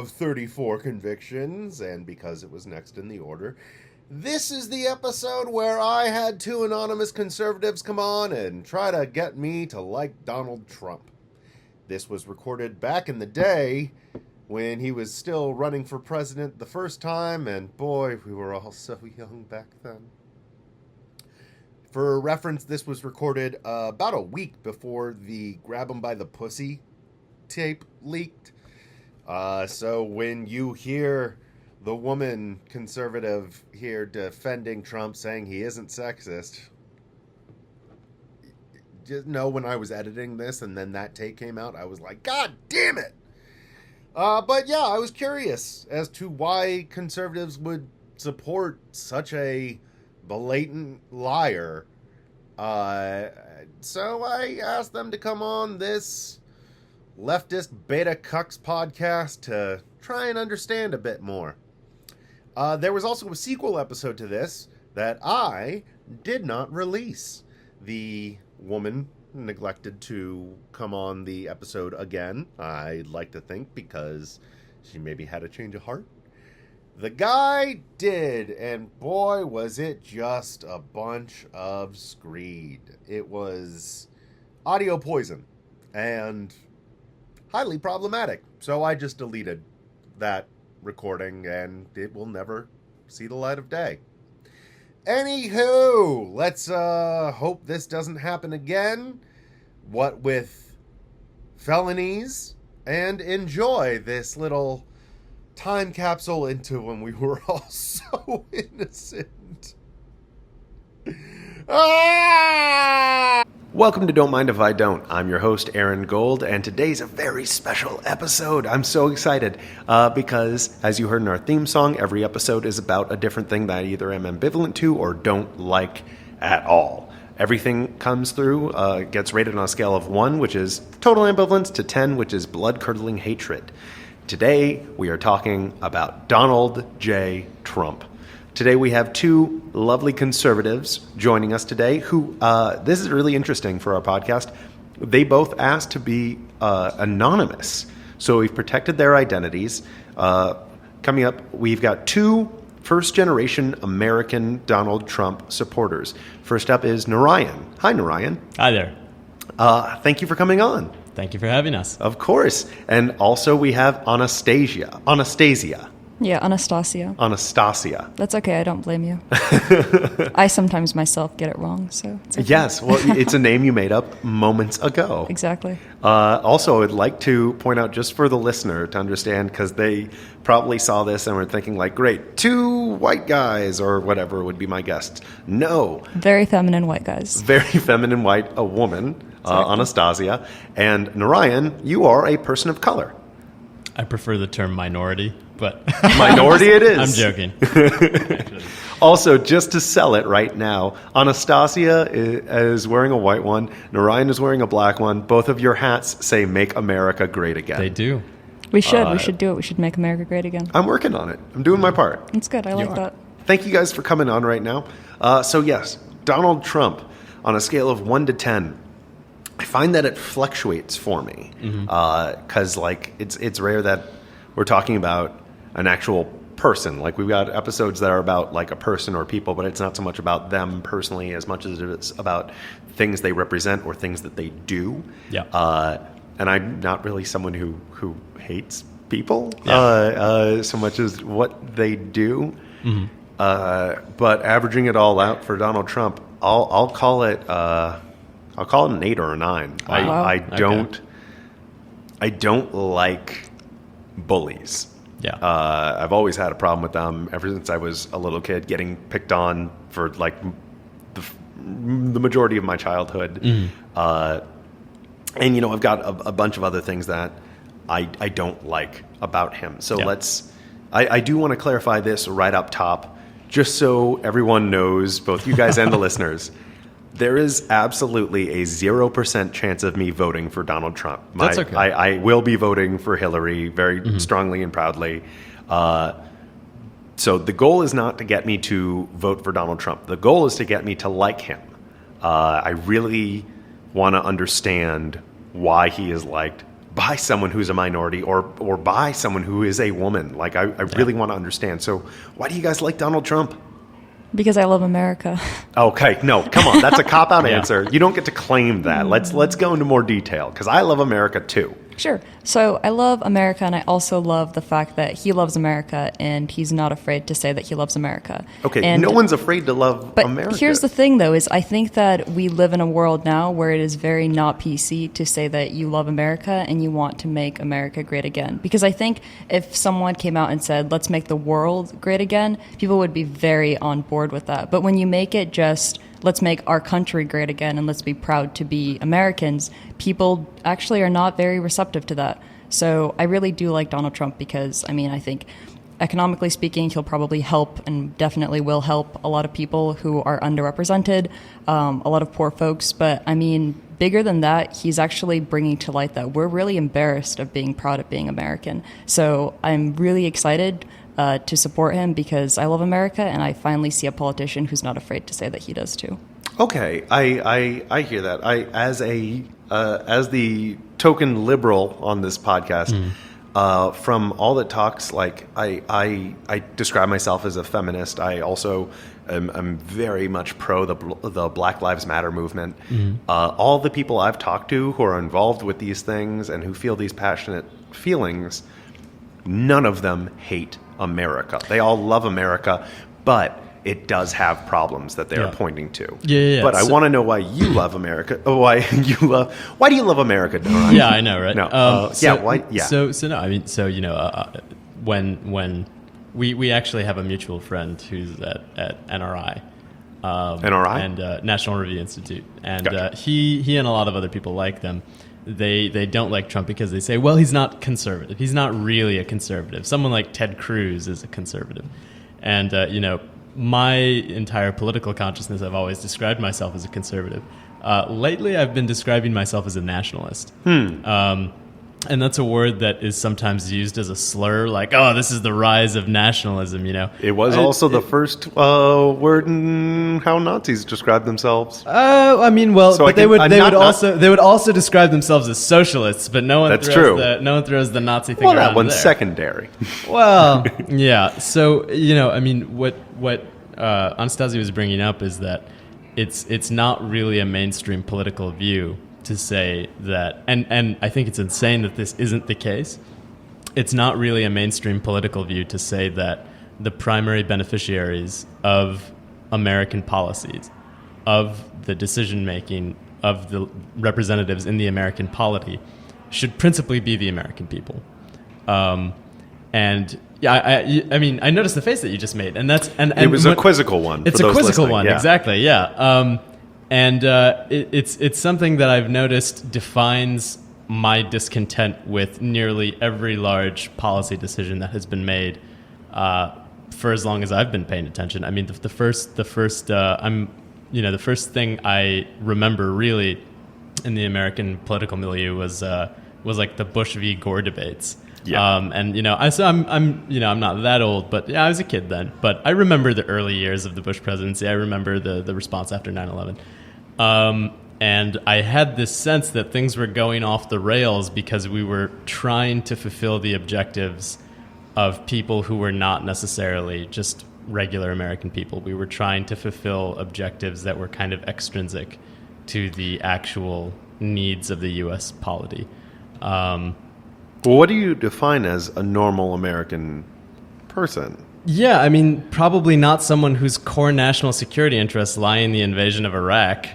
of 34 convictions, and because it was next in the order, this is the episode where I had two anonymous conservatives come on and try to get me to like Donald Trump. This was recorded back in the day when he was still running for president the first time, and boy, we were all so young back then. For reference, this was recorded about a week before the Grab 'em by the Pussy tape leaked. So when you hear the woman conservative here defending Trump, saying he isn't sexist, just know when I was editing this and then that take came out, I was like, God damn it! But yeah, I was curious as to why conservatives would support such a blatant liar. So I asked them to come on this leftist beta cucks podcast to try and understand a bit more. There was also a sequel episode to this that I did not release. The woman neglected to come on the episode again, I'd like to think, because she maybe had a change of heart. The guy did, and boy, was it just a bunch of screed. It was audio poison and highly problematic. So I just deleted that recording, and it will never see the light of day. Anywho, let's hope this doesn't happen again. What with felonies, and enjoy this little time capsule into when we were all so innocent. Welcome to Don't Mind If I Don't. I'm your host, Aaron Gold, and today's a very special episode. I'm so excited because, as you heard in our theme song, every episode is about a different thing that I either am ambivalent to or don't like at all. Everything comes through, gets rated on a scale of 1, which is total ambivalence, to 10, which is blood-curdling hatred. Today, we are talking about Donald J. Trump. Today, we have two lovely conservatives joining us today who, this is really interesting for our podcast. They both asked to be anonymous, so we've protected their identities. Coming up, we've got two first-generation American Donald Trump supporters. First up is Narayan. Hi, Narayan. Hi there. Thank you for coming on. Thank you for having us. Of course. And also we have Anastasia. Yeah, Anastasia. That's okay, I don't blame you. I sometimes myself get it wrong, so it's okay. Yes, well, it's a name you made up moments ago. Exactly. Also, I would like to point out, just for the listener to understand, because they probably saw this and were thinking, like, great, two white guys, or whatever would be my guests. No. Very feminine white guys. Very feminine white, a woman, Anastasia. And Narayan, you are a person of color. I prefer the term minority, but... Minority it is. I'm joking. Also, just to sell it right now, Anastasia is wearing a white one. Narayan is wearing a black one. Both of your hats say "Make America Great Again." They do. We should do it. We should make America great again. I'm working on it. I'm doing my part. It's good. I like that. Thank you guys for coming on right now. So yes, Donald Trump, on a scale of 1 to 10, I find that it fluctuates for me. Because it's rare that we're talking about an actual person. Like, we've got episodes that are about like a person or people, but it's not so much about them personally as much as it is about things they represent or things that they do. Yeah. And I'm not really someone who hates people so much as what they do. But averaging it all out for Donald Trump, I'll call it an 8 or a 9. Wow. I don't like bullies. Yeah. I've always had a problem with them ever since I was a little kid, getting picked on for like the majority of my childhood. And I've got a bunch of other things that I don't like about him. So I do want to clarify this right up top, just so everyone knows, both you guys and the listeners. There is absolutely a 0% chance of me voting for Donald Trump. That's okay. I will be voting for Hillary very strongly and proudly. So the goal is not to get me to vote for Donald Trump. The goal is to get me to like him. I really want to understand why he is liked by someone who's a minority or by someone who is a woman. Like, I really want to understand. So why do you guys like Donald Trump? Because I love America. Okay, no, come on. That's a cop-out answer. You don't get to claim that. Let's go into more detail, because I love America too. Sure. So I love America, and I also love the fact that he loves America, and he's not afraid to say that he loves America. Okay, and, no one's afraid to love America. But here's the thing, though, is I think that we live in a world now where it is very not PC to say that you love America and you want to make America great again. Because I think if someone came out and said, let's make the world great again, people would be very on board with that. But when you make it just, let's make our country great again and let's be proud to be Americans, people actually are not very receptive to that. So I really do like Donald Trump because, I mean, I think economically speaking, he'll probably help and definitely will help a lot of people who are underrepresented, a lot of poor folks. But, I mean, bigger than that, he's actually bringing to light that we're really embarrassed of being proud of being American. So I'm really excited to support him because I love America, and I finally see a politician who's not afraid to say that he does too. Okay, I hear that. As the token liberal on this podcast, from all the talks, like I describe myself as a feminist. I also am very much pro the Black Lives Matter movement. All the people I've talked to who are involved with these things and who feel these passionate feelings, none of them hate America. They all love America, but it does have problems that they are pointing to. Yeah. But I want to know why you love America. Why do you love America, Don? Yeah, I know, right? No. Why? Yeah. So no, I mean, so when we actually have a mutual friend who's at NRI. NRI? And National Review Institute. And Gotcha. He and a lot of other people like them. They don't like Trump because they say, well, he's not conservative. He's not really a conservative. Someone like Ted Cruz is a conservative. And, my entire political consciousness, I've always described myself as a conservative. Lately, I've been describing myself as a nationalist. And that's a word that is sometimes used as a slur, like, oh, this is the rise of nationalism, It was also the first word in how Nazis described themselves. I mean, well, So but they would also describe themselves as socialists, but no one throws the Nazi thing around. Well, that one's there. secondary. Well, yeah. So I mean, what Anastasia was bringing up is that it's not really a mainstream political view to say that, and I think it's insane that this isn't the case. It's not really a mainstream political view to say that the primary beneficiaries of American policies, of the decision-making of the representatives in the American polity, should principally be the American people. And yeah, I mean, I noticed the face that you just made, and it was a quizzical one. It's a quizzical one, exactly. Yeah. And it's something that I've noticed defines my discontent with nearly every large policy decision that has been made for as long as I've been paying attention. I mean, the first thing I remember really in the American political milieu was like the Bush v. Gore debates. Yeah. I'm not that old, but yeah, I was a kid then. But I remember the early years of the Bush presidency. I remember the response after 9/11. And I had this sense that things were going off the rails because we were trying to fulfill the objectives of people who were not necessarily just regular American people. We were trying to fulfill objectives that were kind of extrinsic to the actual needs of the U.S. polity. What do you define as a normal American person? Yeah, I mean, probably not someone whose core national security interests lie in the invasion of Iraq.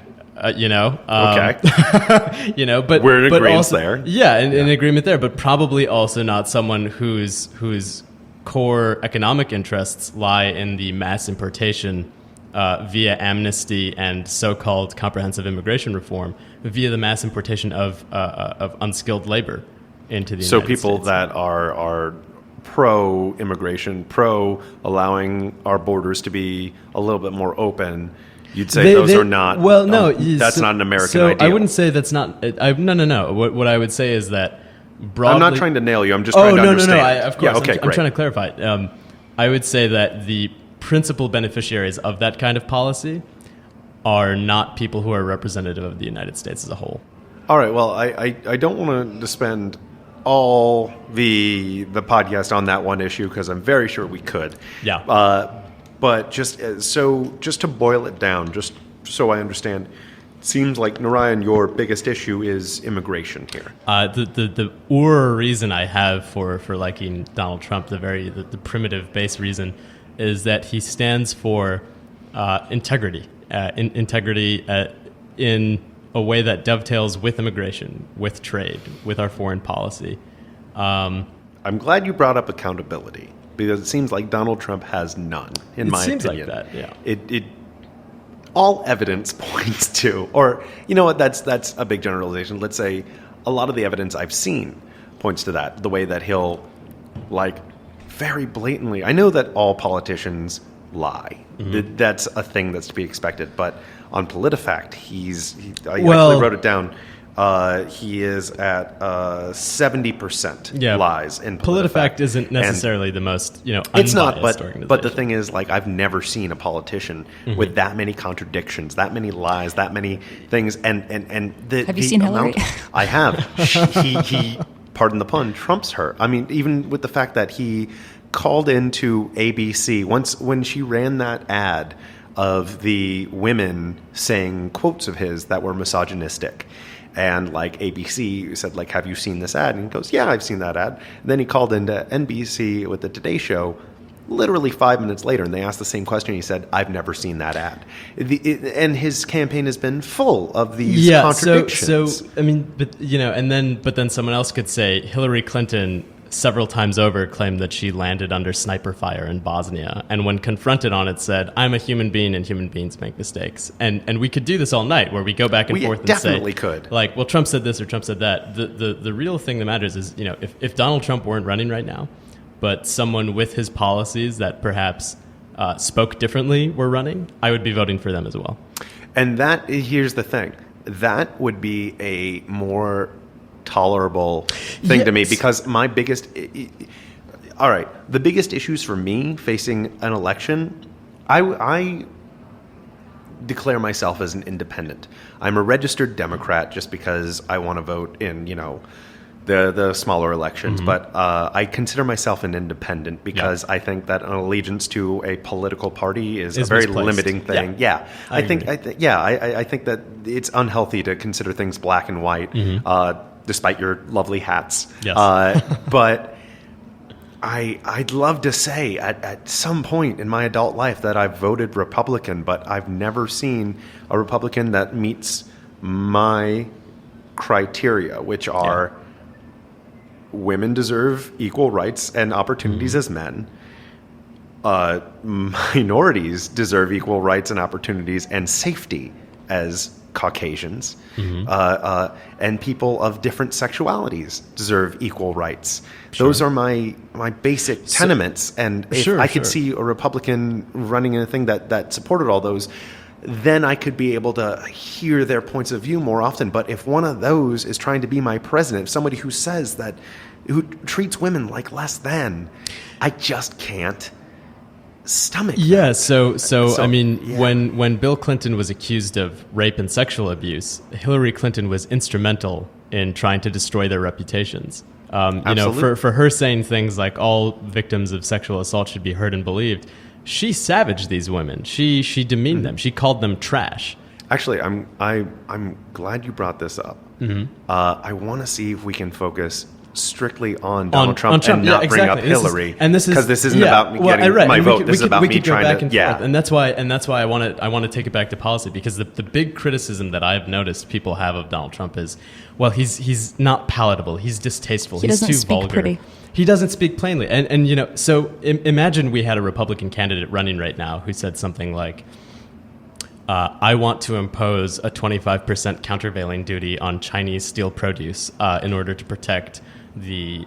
Okay. But we're in agreement also, there. Yeah, in agreement there, but probably also not someone whose core economic interests lie in the mass importation via amnesty and so-called comprehensive immigration reform, via the mass importation of unskilled labor into the United States. So people that are pro-immigration, pro-allowing our borders to be a little bit more open, you'd say those are not... Well, no. That's not an American so ideal. I wouldn't say that's not... No. What I would say is that broadly... I'm not trying to nail you. I'm just trying to understand. Of course. Yeah, okay, I'm trying to clarify. I would say that the principal beneficiaries of that kind of policy are not people who are representative of the United States as a whole. All right. Well, I don't want to spend all the podcast on that one issue because I'm very sure we could. Yeah. But just to boil it down, just so I understand, it seems like, Narayan, your biggest issue is immigration here. The reason I have for liking Donald Trump, the primitive base reason, is that he stands for integrity. Integrity in a way that dovetails with immigration, with trade, with our foreign policy. I'm glad you brought up accountability, because it seems like Donald Trump has none, in my opinion. It seems like that, yeah. It all evidence points to, or you know what, that's a big generalization. Let's say a lot of the evidence I've seen points to that, the way that he'll, like, very blatantly, I know that all politicians lie. Mm-hmm. That's a thing that's to be expected, but on PolitiFact, I actually wrote it down. He is at 70% lies in PolitiFact isn't necessarily the most, it's not, organization. But the thing is, like, I've never seen a politician with that many contradictions, that many lies, that many things, and have you seen Hillary? I have. he, pardon the pun, trumps her. I mean, even with the fact that he called into ABC when she ran that ad of the women saying quotes of his that were misogynistic. And, like, ABC said, like, have you seen this ad? And he goes, yeah, I've seen that ad. And then he called into NBC with the Today Show literally 5 minutes later, and they asked the same question. He said, I've never seen that ad. And his campaign has been full of these contradictions. So I mean, but then someone else could say Hillary Clinton several times over claimed that she landed under sniper fire in Bosnia, and when confronted on it said, I'm a human being and human beings make mistakes. And we could do this all night, where we go back and forth and definitely say, could. Like, well, Trump said this or Trump said that. The real thing that matters is, if Donald Trump weren't running right now, but someone with his policies that perhaps spoke differently were running, I would be voting for them as well. And here's the thing, that would be a more tolerable thing to me, because my biggest the biggest issues for me facing an election, I declare myself as an independent. I'm a registered Democrat just because I want to vote in the smaller elections, but I consider myself an independent because I think that an allegiance to a political party is a very misplaced. limiting thing. Yeah, I think that it's unhealthy to consider things black and white. Despite your lovely hats. Yes. But I'd love to say at some point in my adult life that I've voted Republican, but I've never seen a Republican that meets my criteria, which are women deserve equal rights and opportunities as men. Minorities deserve equal rights and opportunities and safety as Caucasians, and people of different sexualities deserve equal rights. Sure. Those are my basic tenements, and if I could see a Republican running in a thing that supported all those, then I could be able to hear their points of view more often. But if one of those is trying to be my president, somebody who says that, who treats women like less than, I just can't stomach that. Yeah, so I mean, when Bill Clinton was accused of rape and sexual abuse, Hillary Clinton was instrumental in trying to destroy their reputations. For her saying things like all victims of sexual assault should be heard and believed, she savaged these women. She demeaned them. She called them trash. Actually, I'm glad you brought this up. I want to see if we can focus strictly on Donald Trump and not bring up Hillary, because this isn't about me getting my vote. This is about me trying to and that's why I want to take it back to policy, because the big criticism that I've noticed people have of Donald Trump is, well, he's not palatable, he's distasteful, he's too vulgar. Pretty. He doesn't speak plainly, and so imagine we had a Republican candidate running right now who said something like, I want to impose a 25% countervailing duty on Chinese steel produce in order to protect the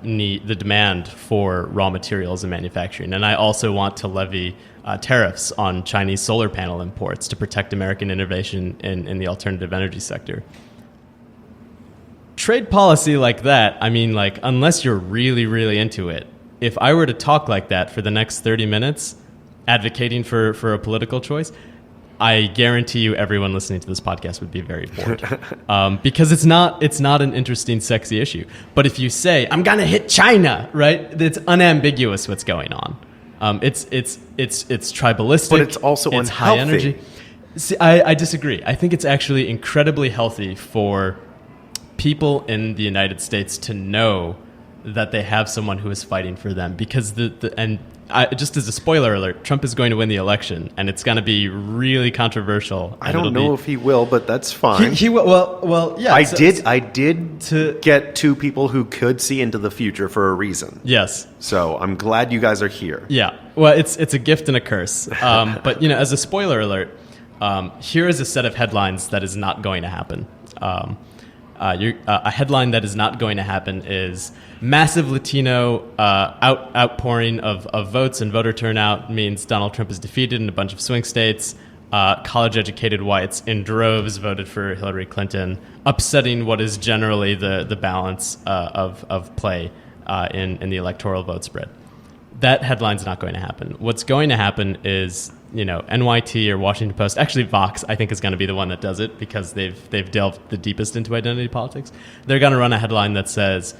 demand for raw materials and manufacturing. And I also want to levy tariffs on Chinese solar panel imports to protect American innovation in the alternative energy sector. Trade policy like that, I mean, like, unless you're really, really into it, if I were to talk like that for the next 30 minutes, advocating for a political choice, I guarantee you everyone listening to this podcast would be very bored because it's not an interesting, sexy issue. But if you say, I'm going to hit China, right, it's unambiguous what's going on. It's tribalistic. But it's also it's unhealthy. High energy. See, I disagree. I think it's actually incredibly healthy for people in the United States to know that they have someone who is fighting for them, because just as a spoiler alert, Trump is going to win the election, and it's going to be really controversial. I don't know if he will, but that's fine. He will. Well, yeah. I did get two people who could see into the future for a reason. Yes. So I'm glad you guys are here. Yeah. Well, it's a gift and a curse. But as a spoiler alert, here is a set of headlines that is not going to happen. A headline that is not going to happen is massive Latino outpouring of votes and voter turnout means Donald Trump is defeated in a bunch of swing states. College-educated whites in droves voted for Hillary Clinton, upsetting what is generally the balance of play in the electoral vote spread. That headline's not going to happen. What's going to happen is, NYT or Washington Post, actually Vox, I think, is going to be the one that does it because they've delved the deepest into identity politics. They're going to run a headline that says,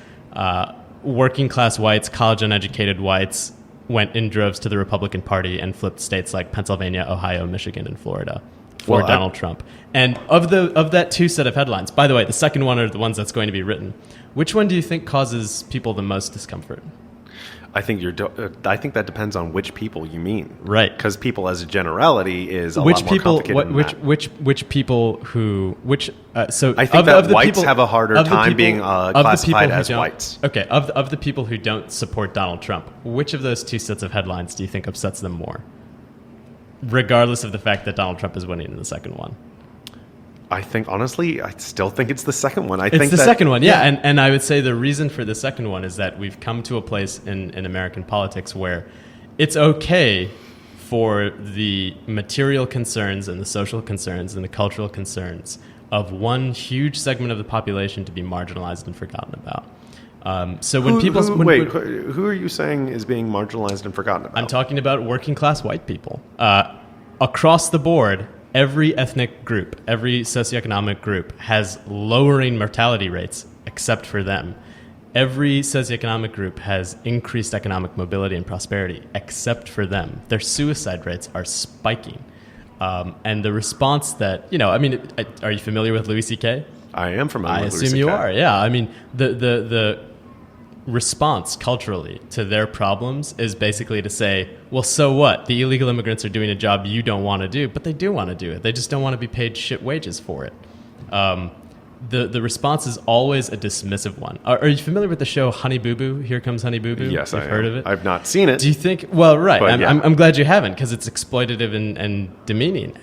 working class whites, college uneducated whites went in droves to the Republican Party and flipped states like Pennsylvania, Ohio, Michigan, and Florida for Donald Trump. And of that two set of headlines, by the way, the second one are the ones that's going to be written. Which one do you think causes people the most discomfort? I think I think that depends on which people you mean, right? Because people, as a generality, is a lot more complicated. Which people who so I think that whites have a harder time being classified as whites. Okay, of the people who don't support Donald Trump, which of those two sets of headlines do you think upsets them more, regardless of the fact that Donald Trump is winning in the second one? I think, honestly, I still think it's the second one. It's the second one, yeah. And I would say the reason for the second one is that we've come to a place in American politics where it's okay for the material concerns and the social concerns and the cultural concerns of one huge segment of the population to be marginalized and forgotten about. So when who are you saying is being marginalized and forgotten about? I'm talking about working class white people. Across the board, every ethnic group, every socioeconomic group has lowering mortality rates except for them. Every socioeconomic group has increased economic mobility and prosperity except for them. Their suicide rates are spiking. And the response that, are you familiar with Louis C.K.? I am familiar with Louis C.K. I assume you are, yeah. I mean, the response culturally to their problems is basically to say, well, so what? The illegal immigrants are doing a job you don't want to do, but they do want to do it. They just don't want to be paid shit wages for it. The response is always a dismissive one. Are you familiar with the show Honey Boo Boo? Here Comes Honey Boo Boo? Yes, I've heard of it. I've not seen it. Do you think? Well, right. Yeah. I'm glad you haven't, because it's exploitative and demeaning.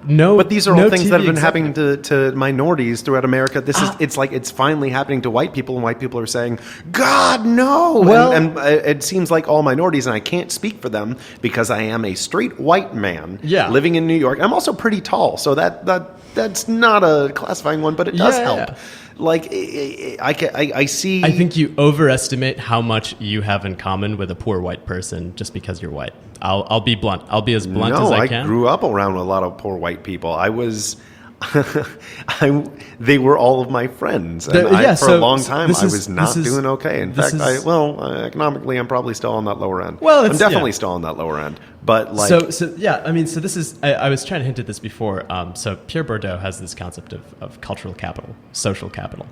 But these are all things that have been happening to minorities throughout America. It's finally happening to white people, and white people are saying, "God, no!" Well, and it seems like all minorities, and I can't speak for them because I am a straight white man living in New York. I'm also pretty tall, so that's not a classifying one, but it does help. Yeah. Like, I see. I think you overestimate how much you have in common with a poor white person just because you're white. I'll be blunt. I'll be as blunt as I can. I grew up around a lot of poor white people. They were all of my friends. And for a long time, I was not doing okay. In fact, economically, I'm probably still on that lower end. Well, I'm definitely still on that lower end. But like, so this is. I was trying to hint at this before. So Pierre Bourdieu has this concept of cultural capital, social capital.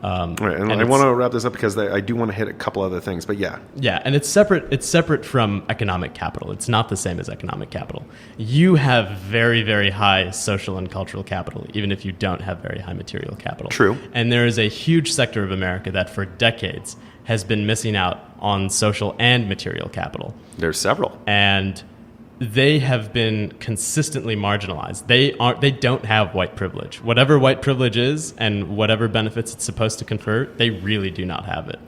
Right, and I want to wrap this up because I do want to hit a couple other things, but yeah. Yeah, and it's separate. It's separate from economic capital. It's not the same as economic capital. You have very, very high social and cultural capital, even if you don't have very high material capital. True. And there is a huge sector of America that for decades has been missing out on social and material capital. There's several. And they have been consistently marginalized. They don't have white privilege. Whatever white privilege is and whatever benefits it's supposed to confer, they really do not have it.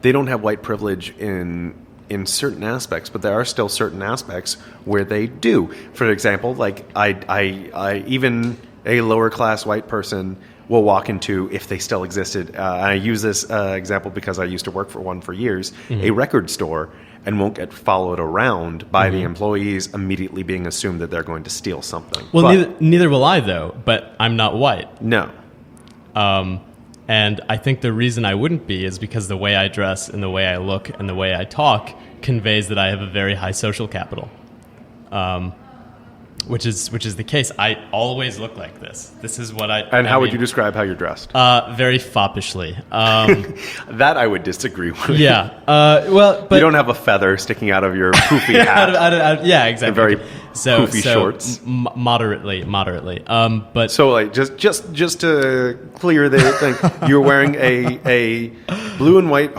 They don't have white privilege in certain aspects, but there are still certain aspects where they do. For example, like I even a lower class white person will walk into, if they still existed, and I use this example because I used to work for one for years, a record store, and won't get followed around by the employees immediately being assumed that they're going to steal something. Well, But neither will I, though, but I'm not white. no. And I think the reason I wouldn't be is because the way I dress and the way I look and the way I talk conveys that I have a very high social capital, which is the case. I always look like this. This is what I... And how would you describe how you're dressed? Very foppishly. That I would disagree with. Yeah. Well, but... You don't have a feather sticking out of your poofy hat. Yeah, exactly. And very poofy shorts. Moderately. But So, like, just to clear the thing, you're wearing a blue and white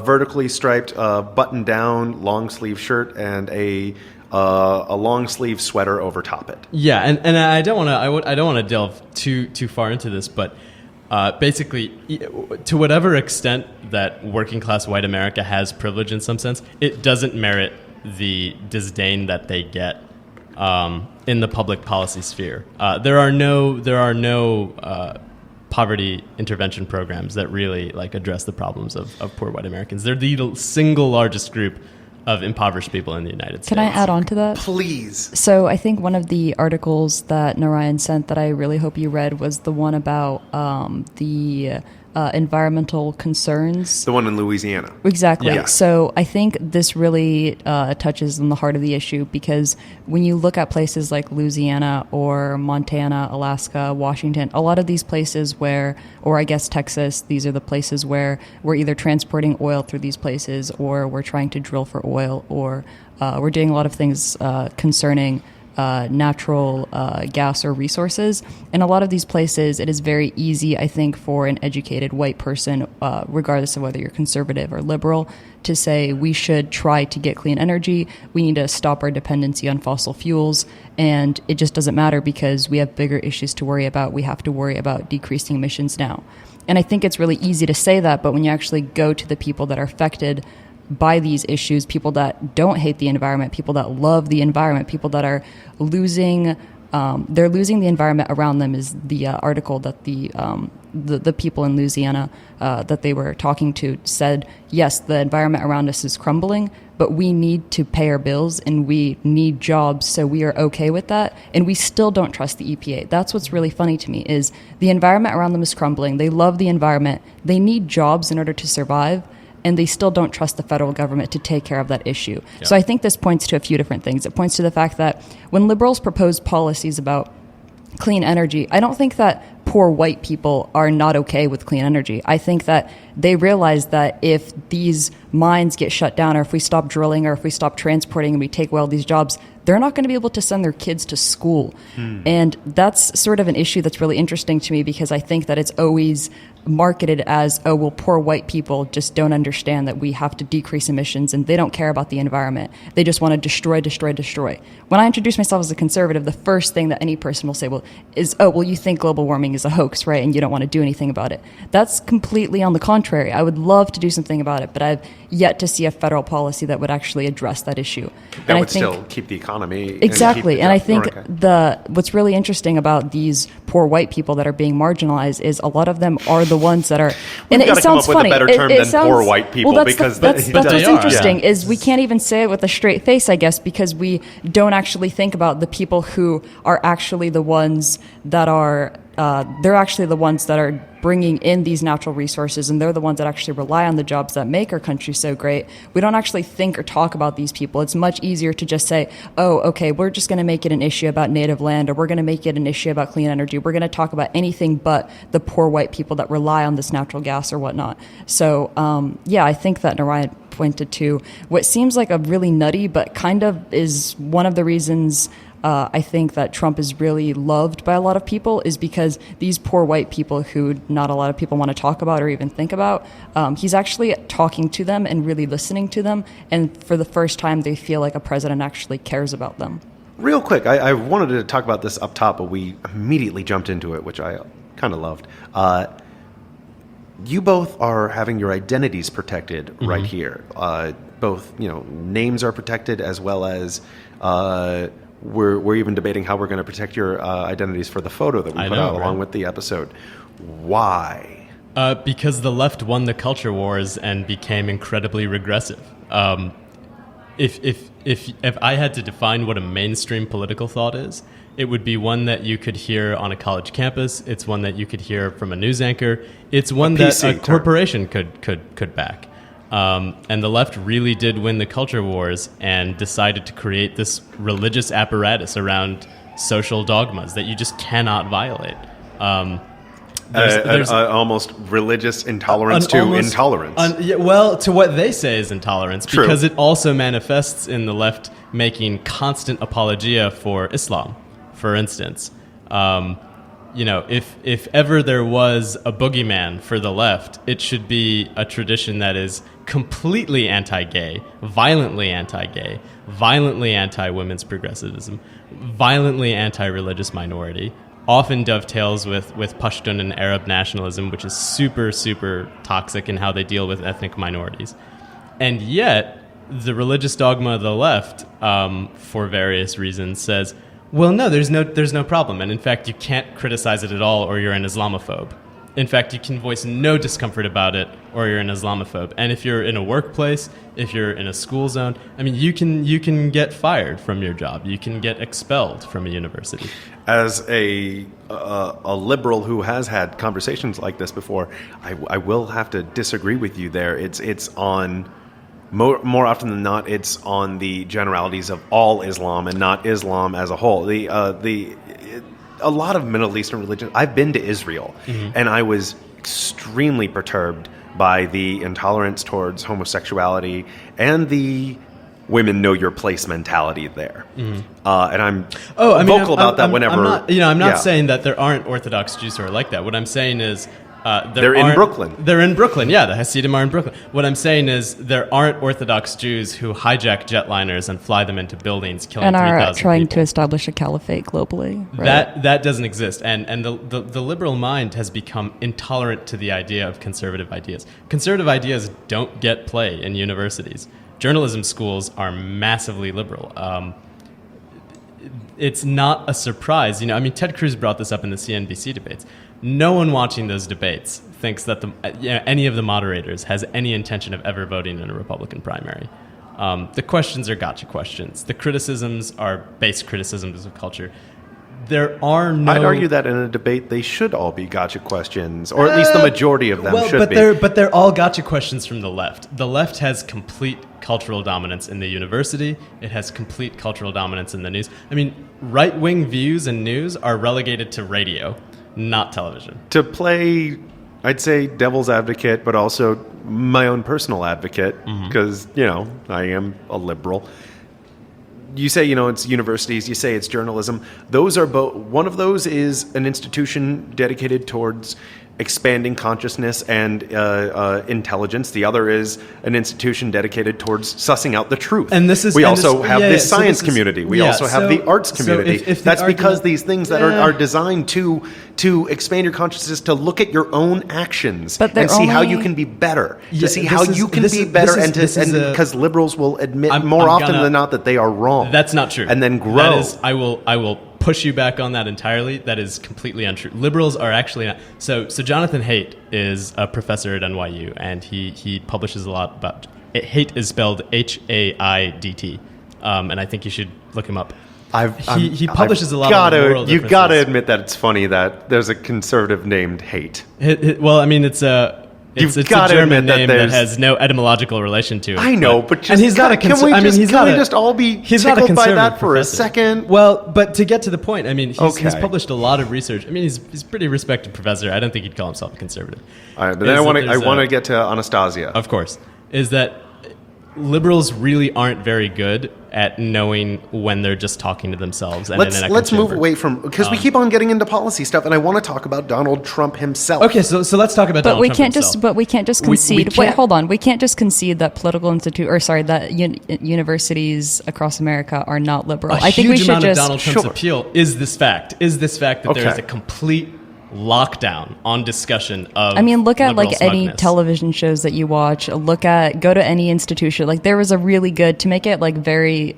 vertically striped button-down long sleeve shirt and a long sleeve sweater over top it. yeah, and I don't want to delve too far into this, but basically, to whatever extent that working class white America has privilege in some sense, it doesn't merit the disdain that they get in the public policy sphere. There are no poverty intervention programs that really address the problems of poor white Americans. They're the single largest group of impoverished people in the United States. Can I add on to that? Please. So I think one of the articles that Narayan sent that I really hope you read was the one about the environmental concerns. The one in Louisiana. Exactly. Yeah. So I think this really touches on the heart of the issue, because when you look at places like Louisiana or Montana, Alaska, Washington, a lot of these places or I guess Texas, these are the places where we're either transporting oil through these places, or we're trying to drill for oil, or we're doing a lot of things concerning natural gas or resources. In a lot of these places, it is very easy, I think, for an educated white person, regardless of whether you're conservative or liberal, to say we should try to get clean energy, we need to stop our dependency on fossil fuels, and it just doesn't matter because we have bigger issues to worry about. We have to worry about decreasing emissions now. And I think it's really easy to say that, but when you actually go to the people that are affected by these issues, people that don't hate the environment, people that love the environment, people that are losing the environment around them, is the article that the people in Louisiana that they were talking to said, yes, the environment around us is crumbling, but we need to pay our bills and we need jobs, so we are okay with that, and we still don't trust the EPA. That's what's really funny to me, is the environment around them is crumbling, they love the environment, they need jobs in order to survive, and they still don't trust the federal government to take care of that issue. Yeah. So I think this points to a few different things. It points to the fact that when liberals propose policies about clean energy, I don't think that poor white people are not okay with clean energy. I think that they realize that if these mines get shut down, or if we stop drilling, or if we stop transporting and we take away all these jobs, they're not going to be able to send their kids to school. And that's sort of an issue that's really interesting to me, because I think that it's always marketed as, oh, well, poor white people just don't understand that we have to decrease emissions, and they don't care about the environment. They just want to destroy. When I introduce myself as a conservative, the first thing that any person will say is, oh, well, you think global warming is a hoax, right? And you don't want to do anything about it. That's completely on the contrary. I would love to do something about it, but I've yet to see a federal policy that would actually address that issue. That would still keep the economy. Exactly. And I think what's really interesting about these poor white people that are being marginalized is a lot of them are the ones that are, and it sounds funny. With a better term than poor white people, well, because that's what's interesting, is we can't even say it with a straight face, I guess, because we don't actually think about the people who are actually the ones that are they're actually the ones that are bringing in these natural resources, and they're the ones that actually rely on the jobs that make our country so great. We don't actually think or talk about these people. It's much easier to just say, oh, okay, we're just going to make it an issue about native land, or we're going to make it an issue about clean energy. We're going to talk about anything but the poor white people that rely on this natural gas or whatnot. So, I think that Narayan pointed to what seems like a really nutty, but kind of is one of the reasons I think that Trump is really loved by a lot of people, is because these poor white people who not a lot of people want to talk about or even think about, he's actually talking to them and really listening to them. And for the first time, they feel like a president actually cares about them. Real quick, I wanted to talk about this up top, but we immediately jumped into it, which I kind of loved. You both are having your identities protected right here. Both, names are protected, as well as we're even debating how we're going to protect your identities for the photo that we put out along with the episode. Why? Because the left won the culture wars and became incredibly regressive. If I had to define what a mainstream political thought is, it would be one that you could hear on a college campus. It's one that you could hear from a news anchor. It's one that a corporation could back. And the left really did win the culture wars and decided to create this religious apparatus around social dogmas that you just cannot violate. There's almost religious intolerance to intolerance. To what they say is intolerance. True. Because it also manifests in the left making constant apologia for Islam, for instance. If ever there was a boogeyman for the left, it should be a tradition that is completely anti-gay, violently anti-gay, violently anti-women's progressivism, violently anti-religious minority, often dovetails with Pashtun and Arab nationalism, which is super, super toxic in how they deal with ethnic minorities. And yet, the religious dogma of the left, for various reasons, says, well, no, there's no problem. And in fact, you can't criticize it at all or you're an Islamophobe. In fact, you can voice no discomfort about it or you're an Islamophobe. And if you're in a workplace, if you're in a school zone, I mean, you can get fired from your job. You can get expelled from a university. As a liberal who has had conversations like this before, I will have to disagree with you there. It's on... More often than not, it's on the generalities of all Islam and not Islam as a whole. A lot of Middle Eastern religions. I've been to Israel, and I was extremely perturbed by the intolerance towards homosexuality and the women know your place mentality there. And I'm vocal about that whenever. I'm not saying that there aren't Orthodox Jews who are like that. What I'm saying is. They're in Brooklyn. They're in Brooklyn, yeah. The Hasidim are in Brooklyn. What I'm saying is there aren't Orthodox Jews who hijack jetliners and fly them into buildings, killing 3,000 people. And are trying to establish a caliphate globally. Right? That doesn't exist. And the liberal mind has become intolerant to the idea of conservative ideas. Conservative ideas don't get play in universities. Journalism schools are massively liberal. It's not a surprise. Ted Cruz brought this up in the CNBC debates. No one watching those debates thinks that any of the moderators has any intention of ever voting in a Republican primary. The questions are gotcha questions. The criticisms are base criticisms of culture. There are no... I'd argue that in a debate they should all be gotcha questions, or at least the majority of them should be. But they're all gotcha questions from the left. The left has complete cultural dominance in the university. It has complete cultural dominance in the news. Right-wing views and news are relegated to radio, not television. To play, I'd say, devil's advocate, but also my own personal advocate, because, I am a liberal. You say, it's universities, you say it's journalism. Those are both. One of those is an institution dedicated towards expanding consciousness and intelligence. The other is an institution dedicated towards sussing out the truth. And we also have the science community. We also have the arts community. That's because these things that are designed to expand your consciousness, to look at your own actions and see how you can be better. To see how you can be better, and because liberals will admit more often than not that they are wrong. That's not true. And then grow. I will push you back on that entirely. That is completely untrue. Liberals are actually not. So Jonathan Haidt is a professor at NYU, and he publishes a lot about... Haidt is spelled H-A-I-D-T, and I think you should look him up. He publishes a lot of moral differences. You've got to admit that it's funny that there's a conservative named Haidt. It's a German name that has no etymological relation to it. I know, but just, and he's not a conservative. Can we just all be tickled by that for a second? Well, but to get to the point, he's published a lot of research. He's a pretty respected professor. I don't think he'd call himself a conservative. All right, but then I want to get to Anastasia. Of course, is that liberals really aren't very good at knowing when they're just talking to themselves. And let's move away from, because we keep on getting into policy stuff, and I want to talk about Donald Trump himself. Okay, so let's talk about Donald Trump himself. But we can't just concede. Wait, hold on. We can't just concede that universities across America are not liberal. I think we should just... A huge amount of Donald Trump's appeal is this fact. That there is a complete lockdown on discussion of. I mean, look at liberal like any smugness. television shows that you watch. Go to any institution. Like there was a really good, to make it very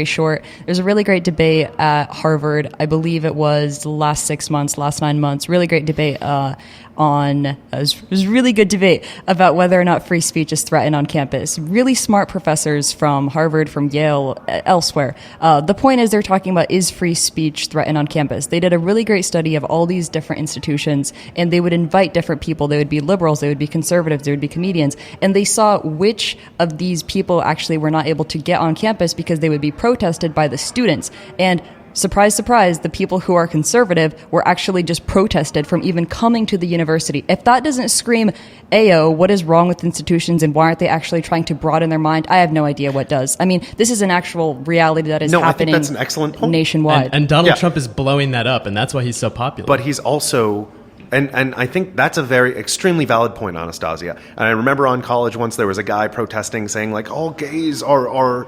short. There's a really great debate at Harvard. I believe it was the last 9 months. Really great debate it was really good debate about whether or not free speech is threatened on campus. Really smart professors from Harvard, from Yale, elsewhere. The point is they're talking about, is free speech threatened on campus? They did a really great study of all these different institutions, and they would invite different people. They would be liberals, they would be conservatives, they would be comedians, and they saw which of these people actually were not able to get on campus because they would be protested by the students. And surprise, surprise, the people who are conservative were actually just protested from even coming to the university. If that doesn't scream, Ayo, what is wrong with institutions and why aren't they actually trying to broaden their mind? I have no idea what does. I mean, this is an actual reality that is happening, I think that's an excellent point. Nationwide. And Donald Trump is blowing that up, and that's why he's so popular. But he's also... And I think that's a very extremely valid point, Anastasia. And I remember on college once there was a guy protesting saying like all gays are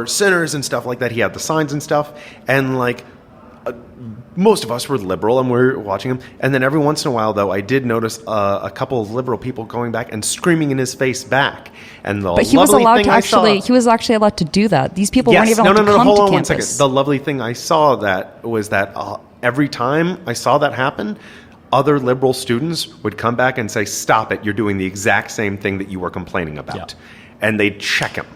sinners and stuff like that. He had the signs and stuff. And like most of us were liberal and we're watching him. And then every once in a while, though, I did notice a couple of liberal people going back and screaming in his face back. And but he was allowed to he was actually allowed to do that. These people weren't even allowed to come hold to on campus. 1 second. The lovely thing I saw was that every time I saw that happen, other liberal students would come back and say, stop it, you're doing the exact same thing that you were complaining about. Yeah. And they'd check him.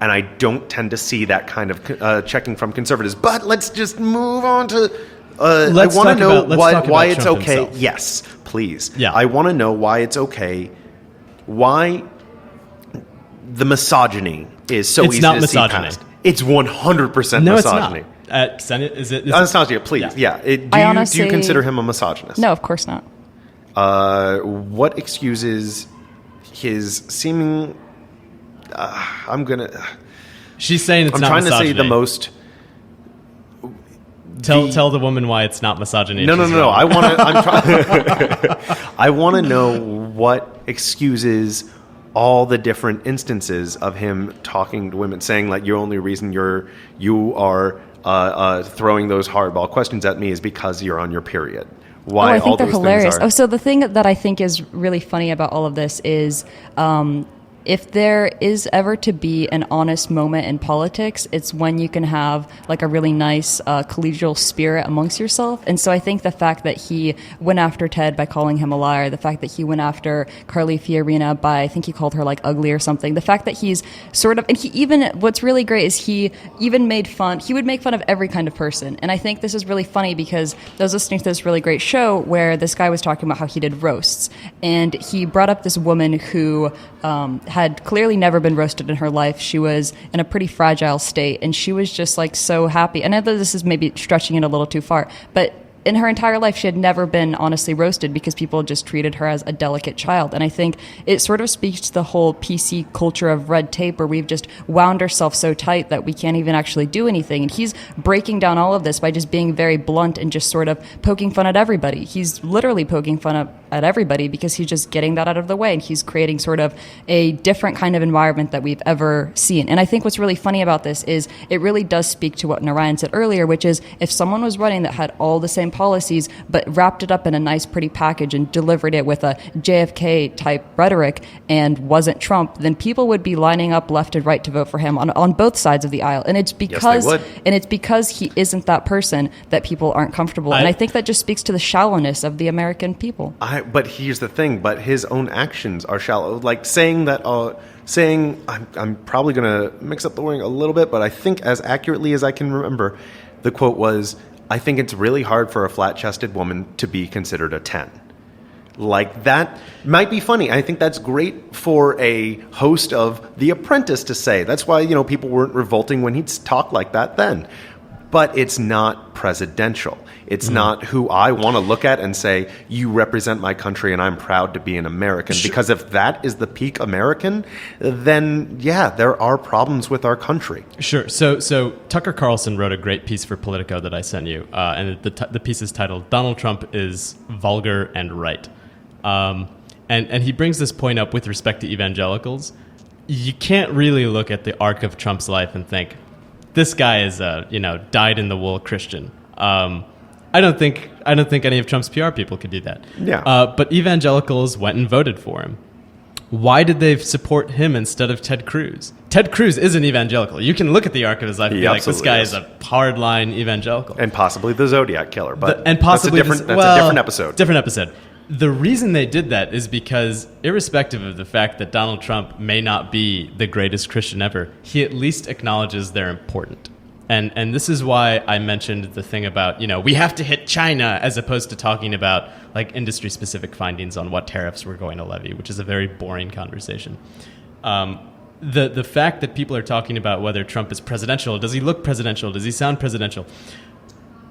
And I don't tend to see that kind of checking from conservatives. But let's just move on to... I want to know why it's Trump okay. himself. Yes, please. Yeah. I want to know why it's okay, why the misogyny is so easy to see past. It's 100% no, misogyny. It's not. Senate, is it? Anastasia, please. Yeah. Do you consider him a misogynist? No, of course not. What excuses his seeming... She's saying it's not misogyny. I'm trying to say the most... Tell the woman why it's not misogyny. No. I want to know what excuses all the different instances of him talking to women, saying like, your only reason you are throwing those hardball questions at me is because you're on your period. Why? I think they're hilarious. So the thing that I think is really funny about all of this is if there is ever to be an honest moment in politics, it's when you can have like a really nice collegial spirit amongst yourself. And so I think the fact that he went after Ted by calling him a liar, the fact that he went after Carly Fiorina by, I think he called her like ugly or something, the fact that he's sort of, and he even, what's really great is he even he would make fun of every kind of person. And I think this is really funny because I was listening to this really great show where this guy was talking about how he did roasts. And he brought up this woman who had clearly never been roasted in her life. She was in a pretty fragile state, and she was just like so happy. And I know this is maybe stretching it a little too far, but in her entire life, she had never been honestly roasted because people just treated her as a delicate child. And I think it sort of speaks to the whole PC culture of red tape where we've just wound ourselves so tight that we can't even actually do anything. And he's breaking down all of this by just being very blunt and just sort of poking fun at everybody. He's literally poking fun at everybody because he's just getting that out of the way. And he's creating sort of a different kind of environment that we've ever seen. And I think what's really funny about this is it really does speak to what Narayan said earlier, which is if someone was running that had all the same policies but wrapped it up in a nice pretty package and delivered it with a JFK type rhetoric and wasn't Trump, then people would be lining up left and right to vote for him on both sides of the aisle. And it's because he isn't that person that people aren't comfortable. And I think that just speaks to the shallowness of the American people. But here's the thing, but his own actions are shallow. Like saying that I'm probably going to mix up the wording a little bit, but I think as accurately as I can remember, the quote was, I think it's really hard for a flat-chested woman to be considered a 10. Like, that might be funny. I think that's great for a host of The Apprentice to say. That's why, people weren't revolting when he'd talk like that then. But it's not presidential. It's not who I want to look at and say, you represent my country and I'm proud to be an American. Sure. Because if that is the peak American, then, yeah, there are problems with our country. Sure. So Tucker Carlson wrote a great piece for Politico that I sent you. And the piece is titled, Donald Trump is Vulgar and Right. And he brings this point up with respect to evangelicals. You can't really look at the arc of Trump's life and think, this guy is a, dyed-in-the-wool Christian. I don't think any of Trump's PR people could do that. Yeah. But evangelicals went and voted for him. Why did they support him instead of Ted Cruz? Ted Cruz is an evangelical. You can look at the arc of his life and be like, this guy is a hardline evangelical. And possibly the Zodiac Killer. But that's a different episode. Different episode. The reason they did that is because, irrespective of the fact that Donald Trump may not be the greatest Christian ever, he at least acknowledges they're important. And this is why I mentioned the thing about, we have to hit China, as opposed to talking about like industry-specific findings on what tariffs we're going to levy, which is a very boring conversation. The fact that people are talking about whether Trump is presidential, does he look presidential, does he sound presidential?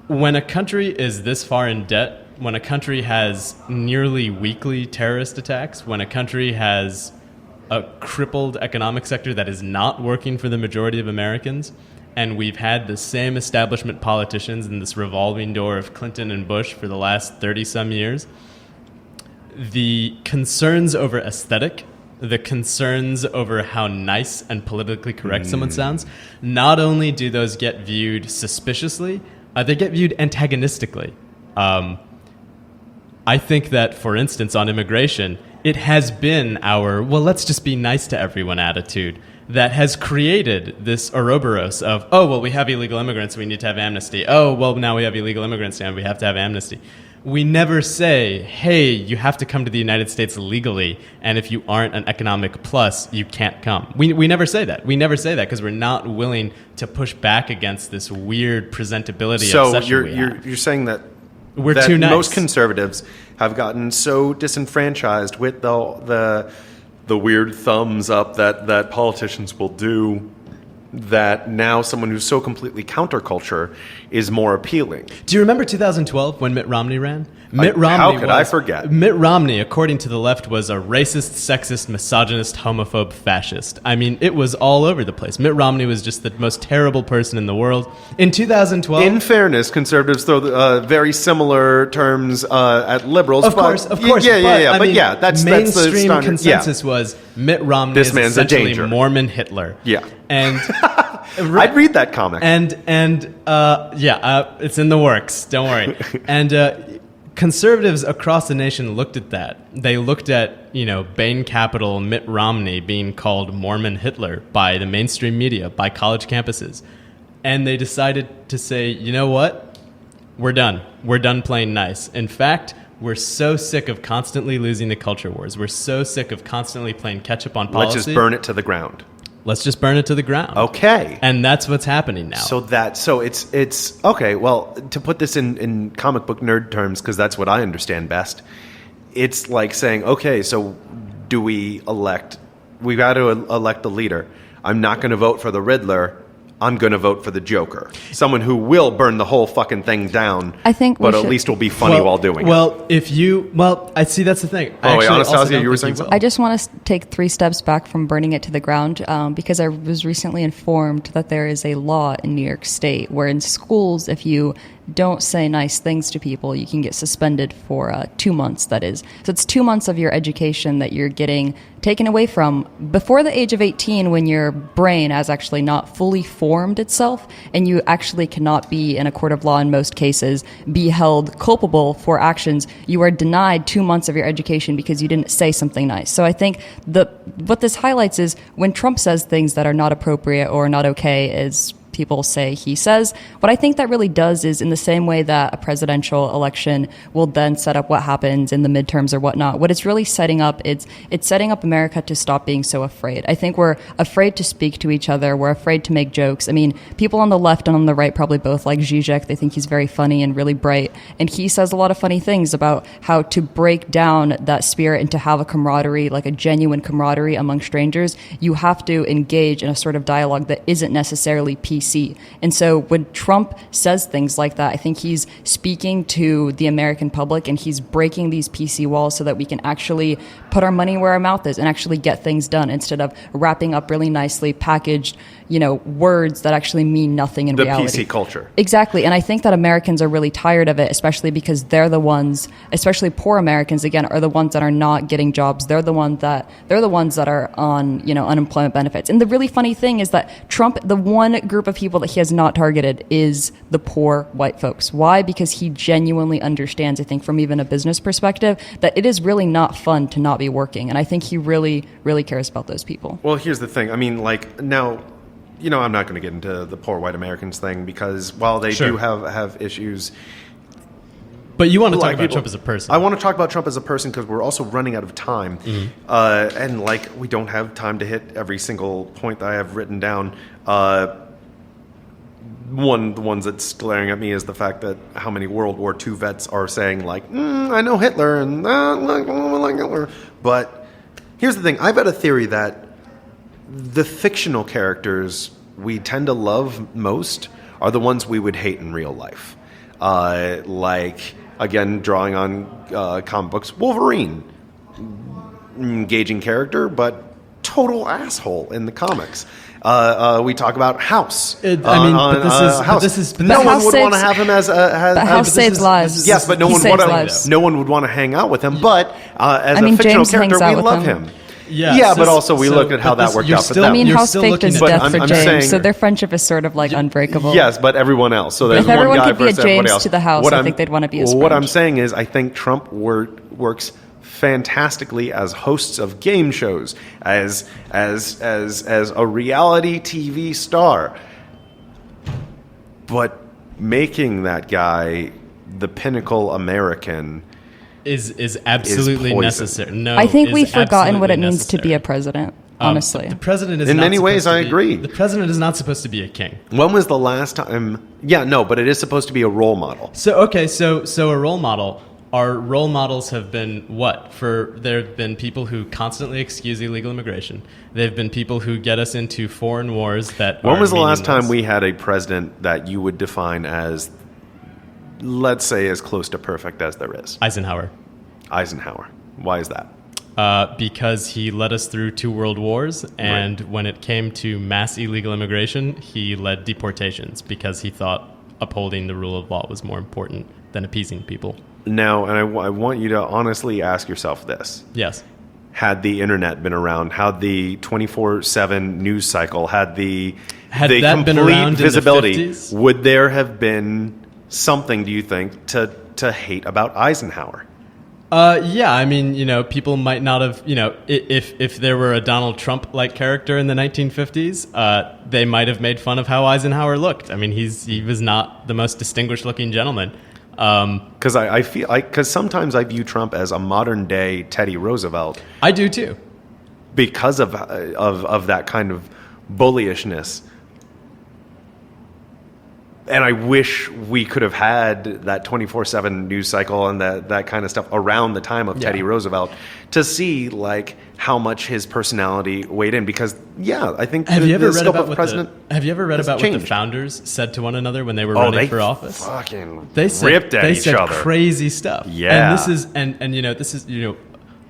When a country is this far in debt, when a country has nearly weekly terrorist attacks, when a country has a crippled economic sector that is not working for the majority of Americans, and we've had the same establishment politicians in this revolving door of Clinton and Bush for the last 30-some years, the concerns over aesthetic, the concerns over how nice and politically correct someone sounds, not only do those get viewed suspiciously, they get viewed antagonistically. I think that, for instance, on immigration, it has been our, well, let's just be nice to everyone attitude that has created this Ouroboros of, oh, well, we have illegal immigrants, we need to have amnesty. Oh, well, now we have illegal immigrants, and we have to have amnesty. We never say, hey, you have to come to the United States legally, and if you aren't an economic plus, you can't come. We never say that. We never say that because we're not willing to push back against this weird presentability obsession we have. So you're saying that we're too nice. Most conservatives have gotten so disenfranchised with the weird thumbs up that politicians will do, that now someone who's so completely counterculture is more appealing. Do you remember 2012 when Mitt Romney ran? How could I forget? Mitt Romney, according to the left, was a racist, sexist, misogynist, homophobe, fascist. I mean, it was all over the place. Mitt Romney was just the most terrible person in the world. In 2012... In fairness, conservatives throw very similar terms at liberals. Of course. Yeah. But that's mainstream the standard consensus was Mitt Romney this is man's essentially a danger. Mormon Hitler. Yeah. And... I'd read that comic. It's in the works. Don't worry. And conservatives across the nation looked at that. They looked at, Bain Capital, Mitt Romney being called Mormon Hitler by the mainstream media, by college campuses. And they decided to say, you know what? We're done. We're done playing nice. In fact, we're so sick of constantly losing the culture wars. We're so sick of constantly playing catch up on policy. Let's just burn it to the ground. Let's just burn it to the ground. Okay. And that's what's happening now. So it's okay. Well, to put this in comic book nerd terms, because that's what I understand best, it's like saying, okay, so do we got to elect a leader. I'm not going to vote for the Riddler. I'm going to vote for the Joker. Someone who will burn the whole fucking thing down, I think but at least will be funny while doing it. I see that's the thing. Wait, Anastasia, you were saying something? I just want to take 3 steps back from burning it to the ground because I was recently informed that there is a law in New York State where in schools, if you don't say nice things to people, you can get suspended for 2 months, that is. So it's 2 months of your education that you're getting taken away from before the age of 18 when your brain has actually not fully formed itself and you actually cannot be, in a court of law in most cases, be held culpable for actions. You are denied 2 months of your education because you didn't say something nice. So I think what this highlights is when Trump says things that are not appropriate or not okay, as people say he says, what I think that really does is in the same way that a presidential election will then set up what happens in the midterms or whatnot, what it's really setting up, it's setting up America to stop being so afraid. I think we're afraid to speak to each other. We're afraid to make jokes. I mean, people on the left and on the right probably both like Zizek. They think he's very funny and really bright. And he says a lot of funny things about how to break down that spirit and to have a camaraderie, like a genuine camaraderie among strangers, you have to engage in a sort of dialogue that isn't necessarily PC. And so when Trump says things like that, I think he's speaking to the American public and he's breaking these PC walls so that we can actually put our money where our mouth is and actually get things done instead of wrapping up really nicely packaged, words that actually mean nothing in reality. The PC culture. Exactly. And I think that Americans are really tired of it, especially because they're the ones, especially poor Americans, again, are the ones that are not getting jobs. They're the ones that are on, unemployment benefits. And the really funny thing is that Trump, the one group of of people that he has not targeted is the poor white folks. Why? Because he genuinely understands, I think, from even a business perspective, that it is really not fun to not be working. And I think he really, really cares about those people. Well, here's the thing. I mean, like, now, I'm not going to get into the poor white Americans thing because while they do have issues... But you want to talk about Trump as a person. I want to talk about Trump as a person because we're also running out of time. And, we don't have time to hit every single point that I have written down. One of the ones that's glaring at me is the fact that how many World War II vets are saying, I know Hitler and like Hitler. But here's the thing. I've got a theory that the fictional characters we tend to love most are the ones we would hate in real life. Again, drawing on comic books, Wolverine. Engaging character, but total asshole in the comics. We talk about House. House. No one would want to have him as House saves lives. Yes, but no one would want to hang out with him. But as a fictional character, we love him. Yeah, but also we look at how that worked out for them. I mean, House faked his death for James, saying, so their friendship is sort of unbreakable. Yes, but everyone else. So there's if everyone one guy could be a versus everybody James else. to the House, I think they'd want to be his friend. What I'm saying is, I think Trump works fantastically as hosts of game shows, as a reality TV star, but making that guy the pinnacle American is absolutely necessary. No, I think we've forgotten what it means to be a president. Honestly, the president is in not many ways. I be, agree. The president is not supposed to be a king. When was the last time? Yeah, no, but it is supposed to be a role model. So a role model. Our role models have been what? There have been people who constantly excuse illegal immigration. There have been people who get us into foreign wars that. When was the last time we had a president that you would define as, let's say, as close to perfect as there is? Eisenhower. Why is that? Because he led us through 2 world wars, and when it came to mass illegal immigration, he led deportations because he thought upholding the rule of law was more important than appeasing people. Now, and I want you to honestly ask yourself this. Yes. Had the internet been around, had the 24/7 news cycle, had the that complete been around visibility, in the 50s? Would there have been something, do you think, to hate about Eisenhower? Yeah, I mean, people might not have, if there were a Donald Trump-like character in the 1950s, they might have made fun of how Eisenhower looked. I mean, he was not the most distinguished-looking gentleman. Because I feel because sometimes I view Trump as a modern-day Teddy Roosevelt. I do too, because of that kind of bullyishness. And I wish we could have had that 24/7 news cycle and that kind of stuff around the time of Teddy Roosevelt to see how much his personality weighed in. Because I think have you ever read about what the founders said to one another when they were running for office? They ripped at each other. Crazy stuff. Yeah, and this is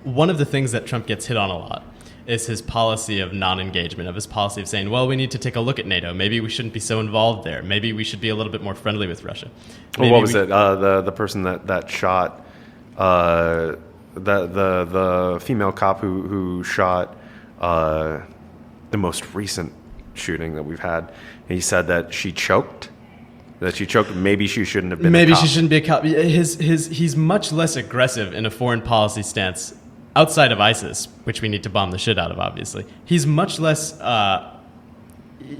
one of the things that Trump gets hit on a lot. Is his policy of non-engagement, of his policy of saying, well, we need to take a look at NATO. Maybe we shouldn't be so involved there. Maybe we should be a little bit more friendly with Russia. Well, what was it? The person that shot the female cop who shot the most recent shooting that we've had. He said that she choked. Maybe she shouldn't have been. Maybe a cop. She shouldn't be a cop. He's much less aggressive in a foreign policy stance. Outside of ISIS, which we need to bomb the shit out of, obviously, he's much less.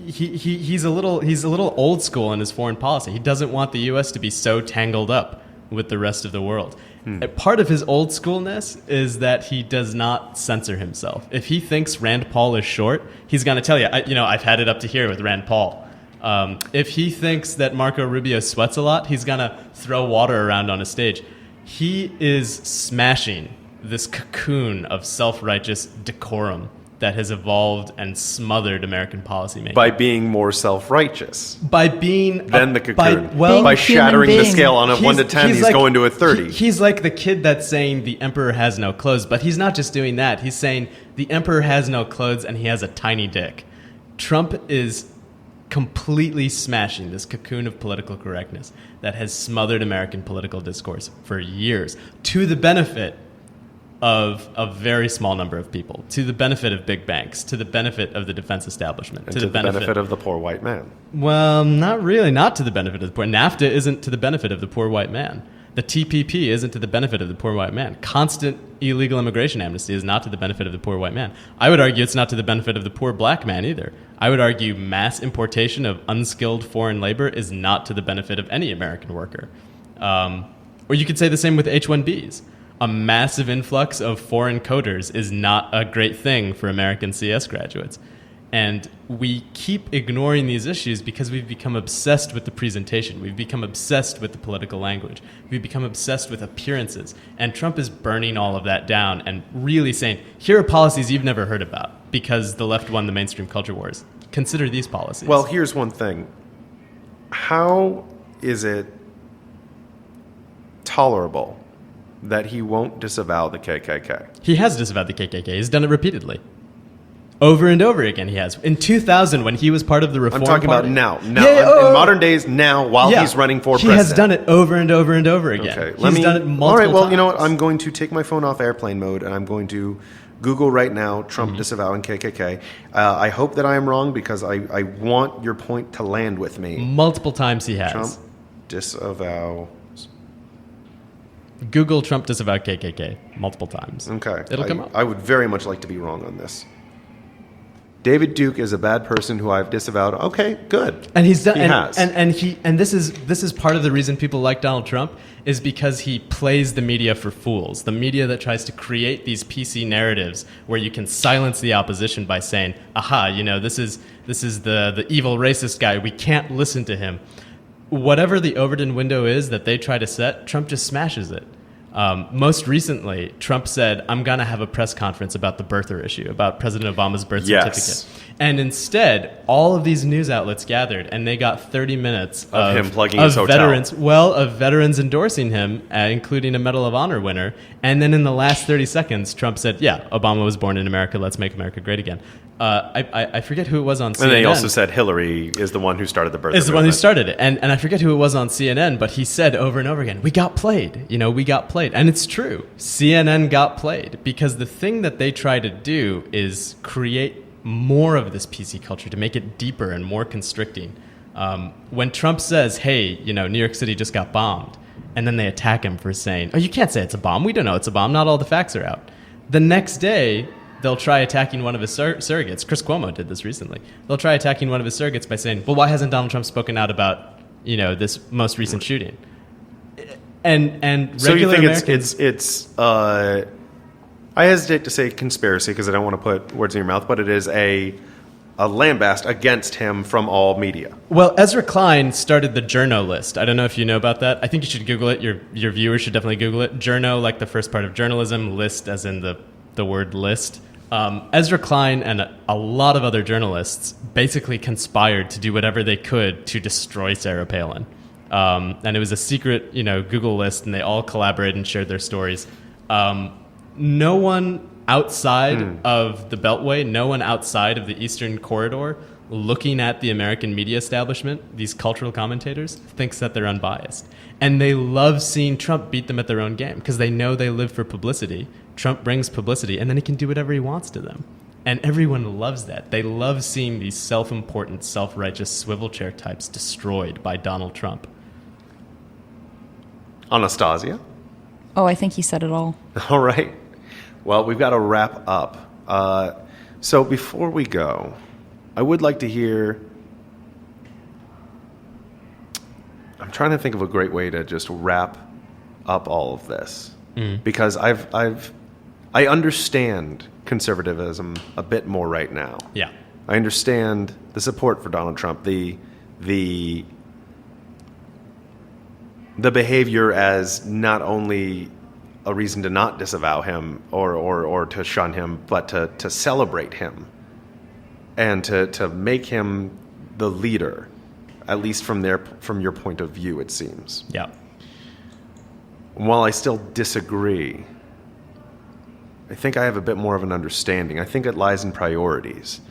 He's a little old school in his foreign policy. He doesn't want the U.S. to be so tangled up with the rest of the world. Part of his old schoolness is that he does not censor himself. If he thinks Rand Paul is short, he's going to tell you. I've had it up to here with Rand Paul. If he thinks that Marco Rubio sweats a lot, he's going to throw water around on a stage. He is smashing this cocoon of self-righteous decorum that has evolved and smothered American policymaking. By being more self-righteous. By being... Than the cocoon. By shattering the scale on a 1 to 10, he's going to a 30. He's like the kid that's saying the emperor has no clothes, but he's not just doing that. He's saying the emperor has no clothes and he has a tiny dick. Trump is completely smashing this cocoon of political correctness that has smothered American political discourse for years, to the benefit of a very small number of people, to the benefit of big banks, to the benefit of the defense establishment, and to the benefit of the poor white man. Well, not really, not to the benefit of the poor. NAFTA isn't to the benefit of the poor white man. The TPP isn't to the benefit of the poor white man. Constant illegal immigration amnesty is not to the benefit of the poor white man. I would argue it's not to the benefit of the poor black man either. I would argue mass importation of unskilled foreign labor is not to the benefit of any American worker. Or you could say the same with H-1Bs. A massive influx of foreign coders is not a great thing for American CS graduates. And we keep ignoring these issues because we've become obsessed with the presentation. We've become obsessed with the political language. We've become obsessed with appearances. And Trump is burning all of that down and really saying, here are policies you've never heard about because the left won the mainstream culture wars. Consider these policies. Well, here's one thing. How is it tolerable that he won't disavow the KKK? He has disavowed the KKK. He's done it repeatedly. Over and over again he has. In 2000, when he was part of the Reform I'm talking Party, about now. In modern days, now, while he's running for president. He has done it over and over and over again. Okay, He's done it multiple all right, well, times. you know what? I'm going to take my phone off airplane mode, and I'm going to Google right now Trump disavowing KKK. I hope that I am wrong, because I want your point to land with me. Multiple times he has. Trump disavow. Google Trump disavow KKK multiple times. Okay. It'll come up. I would very much like to be wrong on this. David Duke is a bad person who I've disavowed. Okay, good. And he's done. He has. And this is part of the reason people like Donald Trump is because he plays the media for fools. The media that tries to create these PC narratives where you can silence the opposition by saying, "Aha, you know, this is the evil racist guy. We can't listen to him." Whatever the Overton window is that they try to set, Trump just smashes it. Most recently, Trump said, I'm going to have a press conference about the birther issue, about President Obama's birth certificate. And instead, all of these news outlets gathered, and they got 30 minutes of him plugging his hotel. Of veterans endorsing him, including a Medal of Honor winner. And then in the last 30 seconds, Trump said, yeah, Obama was born in America. Let's make America great again. I forget who it was on CNN. And then he also said Hillary is the one who started the birther movement. Is the one who started it. And I forget who it was on CNN, but he said over and over again, we got played. You know, we got played. And it's true. CNN got played because the thing that they try to do is create more of this PC culture to make it deeper and more constricting. When Trump says, hey, you know, New York City just got bombed, and then they attack him for saying, oh, you can't say it's a bomb. We don't know it's a bomb. Not all the facts are out. The next day, they'll try attacking one of his surrogates. Chris Cuomo did this recently. They'll try attacking one of his surrogates by saying, well, why hasn't Donald Trump spoken out about, you know, this most recent shooting? And so you think Americans, it's I hesitate to say conspiracy because I don't want to put words in your mouth, but it is a lambast against him from all media. Well, Ezra Klein started the Journo list. I don't know if you know about that. I think you should Google it. Your viewers should definitely Google it. Journo, like the first part of journalism, list as in the word list. Ezra Klein and a lot of other journalists basically conspired to do whatever they could to destroy Sarah Palin. And it was a secret, you know, Google list, and they all collaborated and shared their stories. No one outside of the Beltway, no one outside of the Eastern Corridor looking at the American media establishment, these cultural commentators, thinks that they're unbiased. And they love seeing Trump beat them at their own game because they know they live for publicity. Trump brings publicity, and then he can do whatever he wants to them. And everyone loves that. They love seeing these self-important, self-righteous swivel chair types destroyed by Donald Trump. Anastasia? Oh, I think he said it all. All right. Well, we've got to wrap up. So before we go, I would like to hear... I'm trying to think of a great way to just wrap up all of this. Because I understand conservatism a bit more right now. Yeah. I understand the support for Donald Trump, the behavior as not only a reason to not disavow him or to shun him, but to celebrate him and to make him the leader, at least from your point of view, it seems. Yeah. While I still disagree, I think I have a bit more of an understanding. I think it lies in priorities.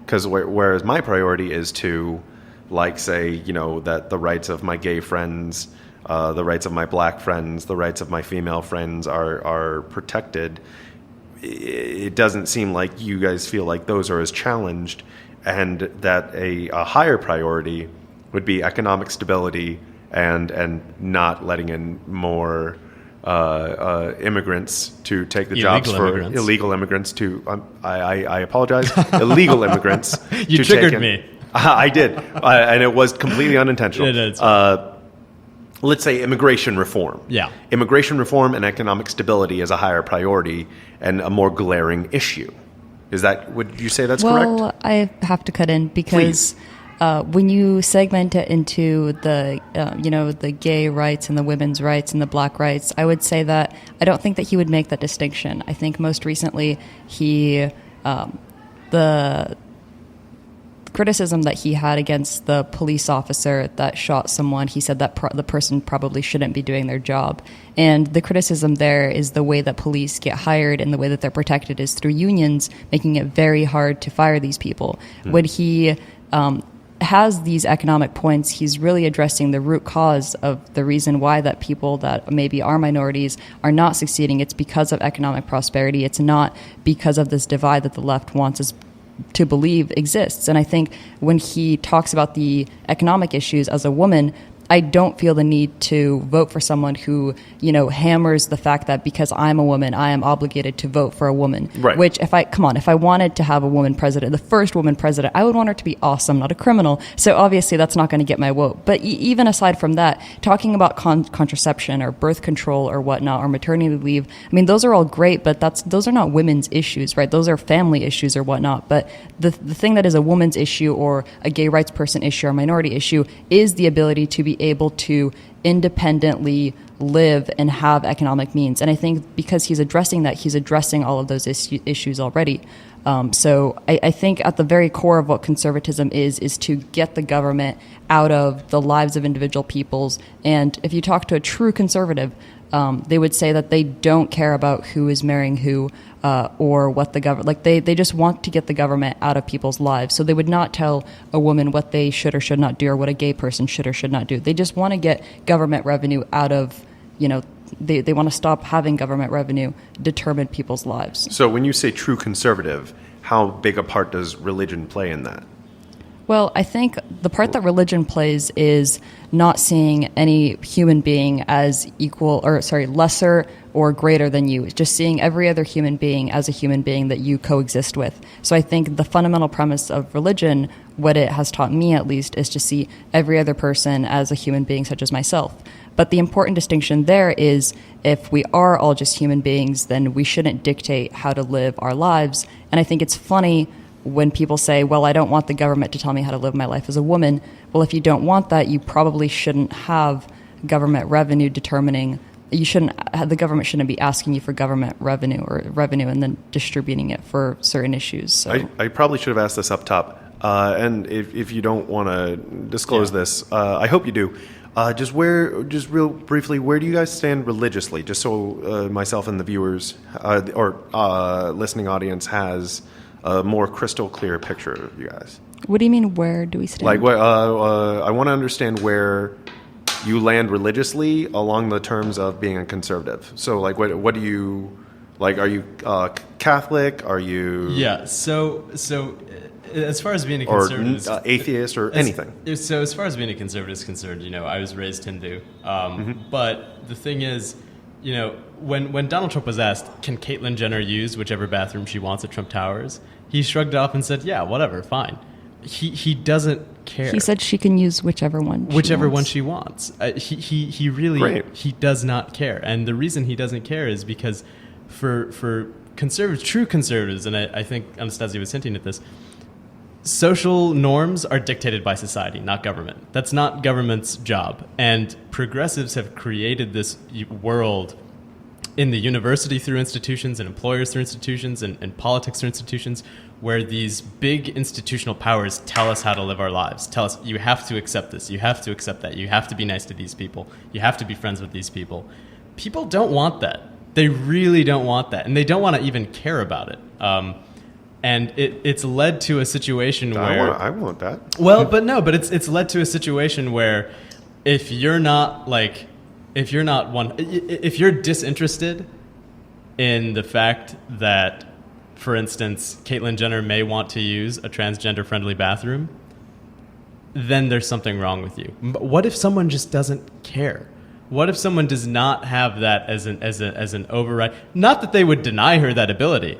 Because whereas my priority is to, like, say, you know, that the rights of my gay friends the rights of my black friends, the rights of my female friends are protected. It doesn't seem like you guys feel like those are as challenged, and that a higher priority would be economic stability and not letting in more immigrants to take the jobs for illegal immigrants to. I apologize, illegal immigrants. You triggered me. I did, and it was completely unintentional. It is. Let's say immigration reform. Yeah. Immigration reform and economic stability is a higher priority and a more glaring issue. Would you say that's correct? Well, I have to cut in because when you segment it into the gay rights and the women's rights and the black rights, I would say that I don't think that he would make that distinction. I think most recently the criticism that he had against the police officer that shot someone, he said that the person probably shouldn't be doing their job. And the criticism there is the way that police get hired and the way that they're protected is through unions, making it very hard to fire these people. When he has these economic points, he's really addressing the root cause of the reason why that people that maybe are minorities are not succeeding. It's because of economic prosperity. It's not because of this divide that the left wants us to believe exists. And I think when he talks about the economic issues as a woman, I don't feel the need to vote for someone who, hammers the fact that because I'm a woman, I am obligated to vote for a woman. Right. Which, if I wanted to have a woman president, the first woman president, I would want her to be awesome, not a criminal. So obviously that's not going to get my vote. But even aside from that, talking about contraception or birth control or whatnot, or maternity leave, I mean, those are all great, but those are not women's issues, right? Those are family issues or whatnot. But the thing that is a woman's issue or a gay rights person issue or minority issue is the ability to be able to independently live and have economic means. And I think because he's addressing that, he's addressing all of those issues already. So I think at the very core of what conservatism is to get the government out of the lives of individual peoples. And if you talk to a true conservative, they would say that they don't care about who is marrying who or what the government, they just want to get the government out of people's lives. So they would not tell a woman what they should or should not do or what a gay person should or should not do. They just want to get government revenue out of, they want to stop having government revenue determine people's lives. So when you say true conservative, how big a part does religion play in that? Well, I think the part that religion plays is not seeing any human being as lesser or greater than you. It's just seeing every other human being as a human being that you coexist with. So I think the fundamental premise of religion, what it has taught me at least, is to see every other person as a human being such as myself. But the important distinction there is if we are all just human beings, then we shouldn't dictate how to live our lives. And I think it's funny when people say, well, I don't want the government to tell me how to live my life as a woman. Well, if you don't want that, you probably shouldn't have government revenue determining. The government shouldn't be asking you for government revenue and then distributing it for certain issues. So. I probably should have asked this up top. And if you don't want to disclose this, I hope you do. Just real briefly, where do you guys stand religiously? Just so myself and the viewers or listening audience has a more crystal clear picture of you guys. What do you mean, where do we stand? Like, I want to understand where you land religiously along the terms of being a conservative. So, like, what do you, like, are you Catholic? Are you... Yeah, so as far as being a conservative... Or atheist or anything. So as far as being a conservative is concerned, I was raised Hindu. But the thing is, when Donald Trump was asked, can Caitlyn Jenner use whichever bathroom she wants at Trump Towers, he shrugged it off and said, yeah, whatever, fine. He doesn't care. He said she can use whichever one she wants. He really Great. He does not care. And the reason he doesn't care is because for conservatives, true conservatives, and I think Anastasia was hinting at this, social norms are dictated by society, not government. That's not government's job. And progressives have created this world in the university through institutions and employers through institutions and politics through institutions where these big institutional powers tell us how to live our lives. Tell us, you have to accept this, you have to accept that, you have to be nice to these people, you have to be friends with these people. People don't want that. They really don't want that. And they don't want to even care about it. And it's led to a situation where... I want that. Well, but it's led to a situation where if you're not, like, if you're disinterested in the fact that, for instance, Caitlyn Jenner may want to use a transgender-friendly bathroom, then there's something wrong with you. But what if someone just doesn't care? What if someone does not have that as an override? Not that they would deny her that ability.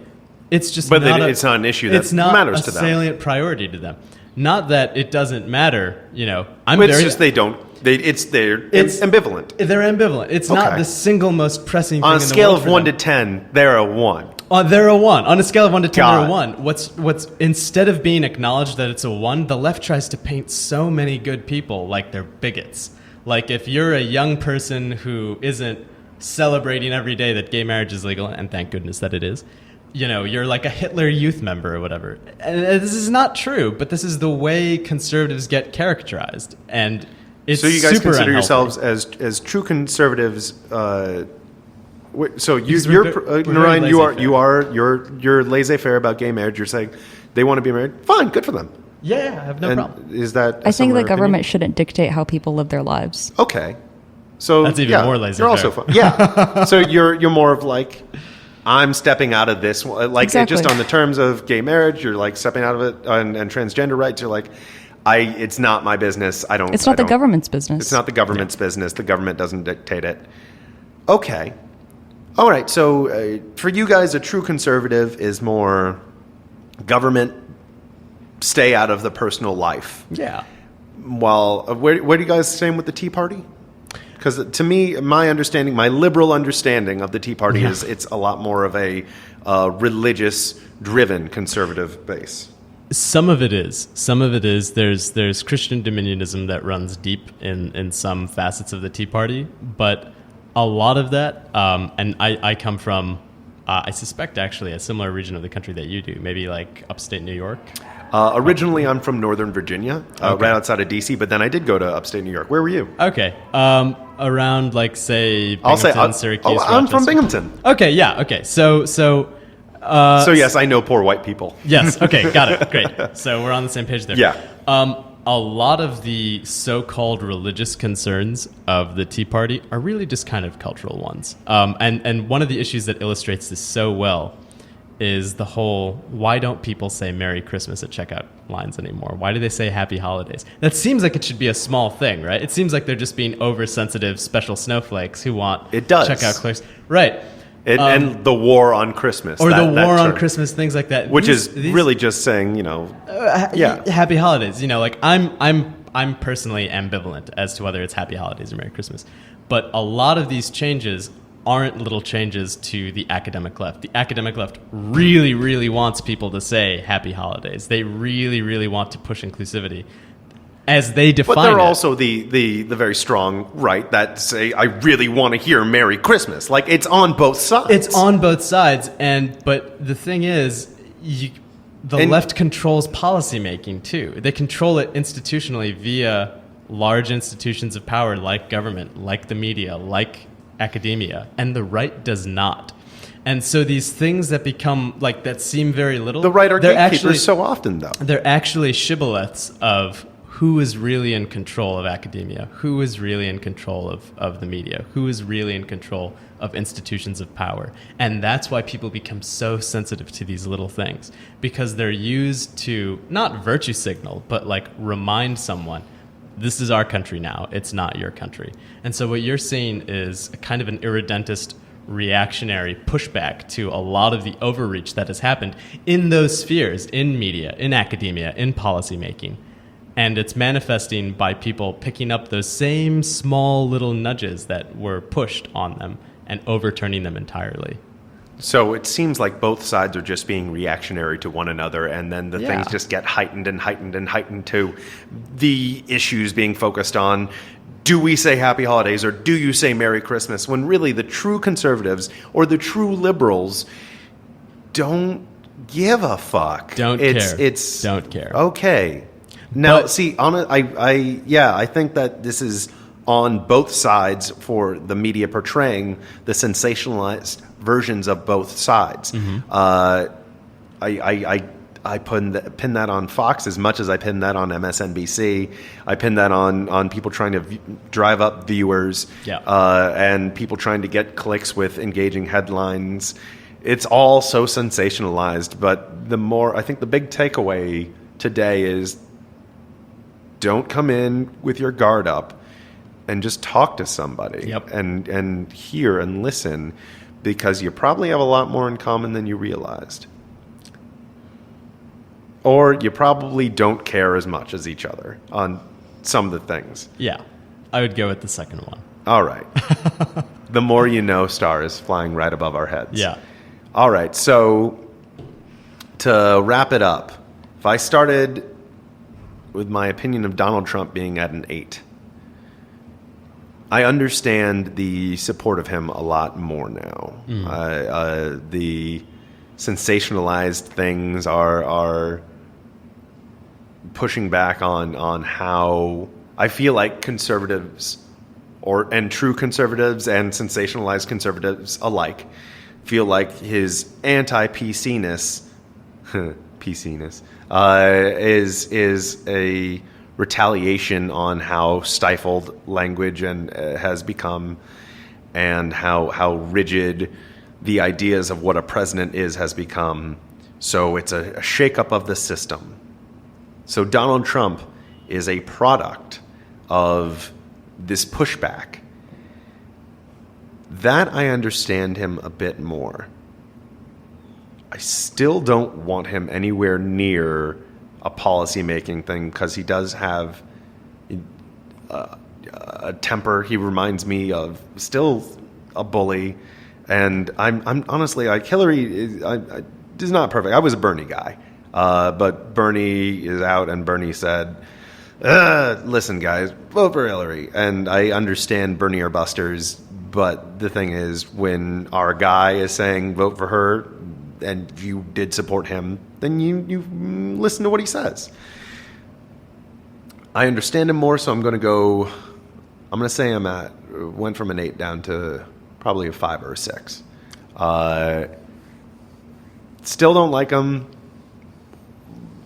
It's just it's not an issue that matters to them. It's not a salient priority to them. Not that it doesn't matter. It's just they're ambivalent. They're ambivalent. It's not the single most pressing thing on a in the scale world of 1 to 10. They're a 1. They're a 1. On a scale of 1 to 10, God. they're a 1. What's instead of being acknowledged that it's a 1, the left tries to paint so many good people like they're bigots. Like if you're a young person who isn't celebrating every day that gay marriage is legal, and thank goodness that it is, you're like a Hitler Youth member or whatever. And this is not true, but this is the way conservatives get characterized, and it's so you guys super consider unhealthy. yourselves as true conservatives. So Because you're we're Narayan, very you're laissez-faire about gay marriage. You're saying they want to be married. Fine, good for them. Yeah, I have no problem. Is that? I think the government shouldn't dictate how people live their lives. Okay, so That's even more laissez-faire. You're also fine. Yeah. So you're more of like, I'm stepping out of this. Like Exactly. just on the terms of gay marriage, you're like stepping out of it, and transgender rights. You're like, it's not my business. It's not the government's business. It's not the government's business. The government doesn't dictate it. Okay. All right. So for you guys, a true conservative is more government. Stay out of the personal life. Yeah. While where do you guys stand with the Tea Party? Because to me, my liberal understanding of the Tea Party is it's a lot more of a religious-driven conservative base. Some of it is. There's Christian dominionism that runs deep in some facets of the Tea Party, but a lot of that, and I come from, I suspect actually a similar region of the country that you do, maybe like upstate New York. Originally, I'm from Northern Virginia, right outside of D.C., but then I did go to upstate New York. Where were you? Okay. Around, like, say, Binghamton, Syracuse, I'm from Rochester. Binghamton. Okay, yeah, okay. So yes, I know poor white people. Yes, okay, got it. Great. So we're on the same page there. Yeah. A lot of the so-called religious concerns of the Tea Party are really just kind of cultural ones. And one of the issues that illustrates this so well is the whole, why don't people say Merry Christmas at checkout lines anymore? Why do they say Happy Holidays? That seems like it should be a small thing, right? It seems like they're just being oversensitive special snowflakes who want checkout clerks. Right. And the war on Christmas. Or the war on Christmas, things like that. Which is really just saying, Happy Holidays. Like I'm personally ambivalent as to whether it's Happy Holidays or Merry Christmas. But a lot of these changes aren't little changes to the academic left. The academic left really, really wants people to say Happy Holidays. They really, really want to push inclusivity as they define it. But they're also the very strong right that say, I really want to hear Merry Christmas. Like, it's on both sides. It's on both sides. But the thing is, the left controls policymaking, too. They control it institutionally via large institutions of power like government, like the media, like academia, and the right does not. And so these things that become that seem very little, the right are gatekeepers so often, though. They're actually shibboleths of who is really in control of academia, who is really in control of the media, who is really in control of institutions of power. And that's why people become so sensitive to these little things, because they're used to not virtue signal, but remind someone, this is our country now. It's not your country. And so what you're seeing is a kind of an irredentist reactionary pushback to a lot of the overreach that has happened in those spheres, in media, in academia, in policymaking. And it's manifesting by people picking up those same small little nudges that were pushed on them and overturning them entirely. So it seems like both sides are just being reactionary to one another, and then the things just get heightened and heightened and heightened to the issues being focused on, do we say Happy Holidays or do you say Merry Christmas? When really the true conservatives or the true liberals don't give a fuck. Don't care. Okay. Now, I think that this is on both sides for the media portraying the sensationalized versions of both sides. Mm-hmm. I pin that on Fox as much as I pin that on MSNBC. I pin that on people trying to drive up viewers, and people trying to get clicks with engaging headlines. It's all so sensationalized. But I think the big takeaway today is don't come in with your guard up and just talk to somebody and hear and listen, because you probably have a lot more in common than you realized. Or you probably don't care as much as each other on some of the things. Yeah, I would go with the second one. All right. The more you know star is flying right above our heads. Yeah. All right, so to wrap it up, if I started with my opinion of Donald Trump being at an 8, I understand the support of him a lot more now. The sensationalized things are pushing back on how I feel like conservatives and true conservatives and sensationalized conservatives alike feel like his anti-PC-ness is a retaliation on how stifled language has become, and how rigid the ideas of what a president has become. So it's a shakeup of the system. So Donald Trump is a product of this pushback. That I understand him a bit more. I still don't want him anywhere near a policy-making thing, because he does have a temper. He reminds me of still a bully, and I'm honestly, like, Hillary is not perfect. I was a Bernie guy, but Bernie is out, and Bernie said, "Listen, guys, vote for Hillary." And I understand Bernie or busters, but the thing is, when our guy is saying vote for her, and you did support him, then you listen to what he says. I understand him more, so I'm going to say went from an 8 down to probably a 5 or a 6. Still don't like him.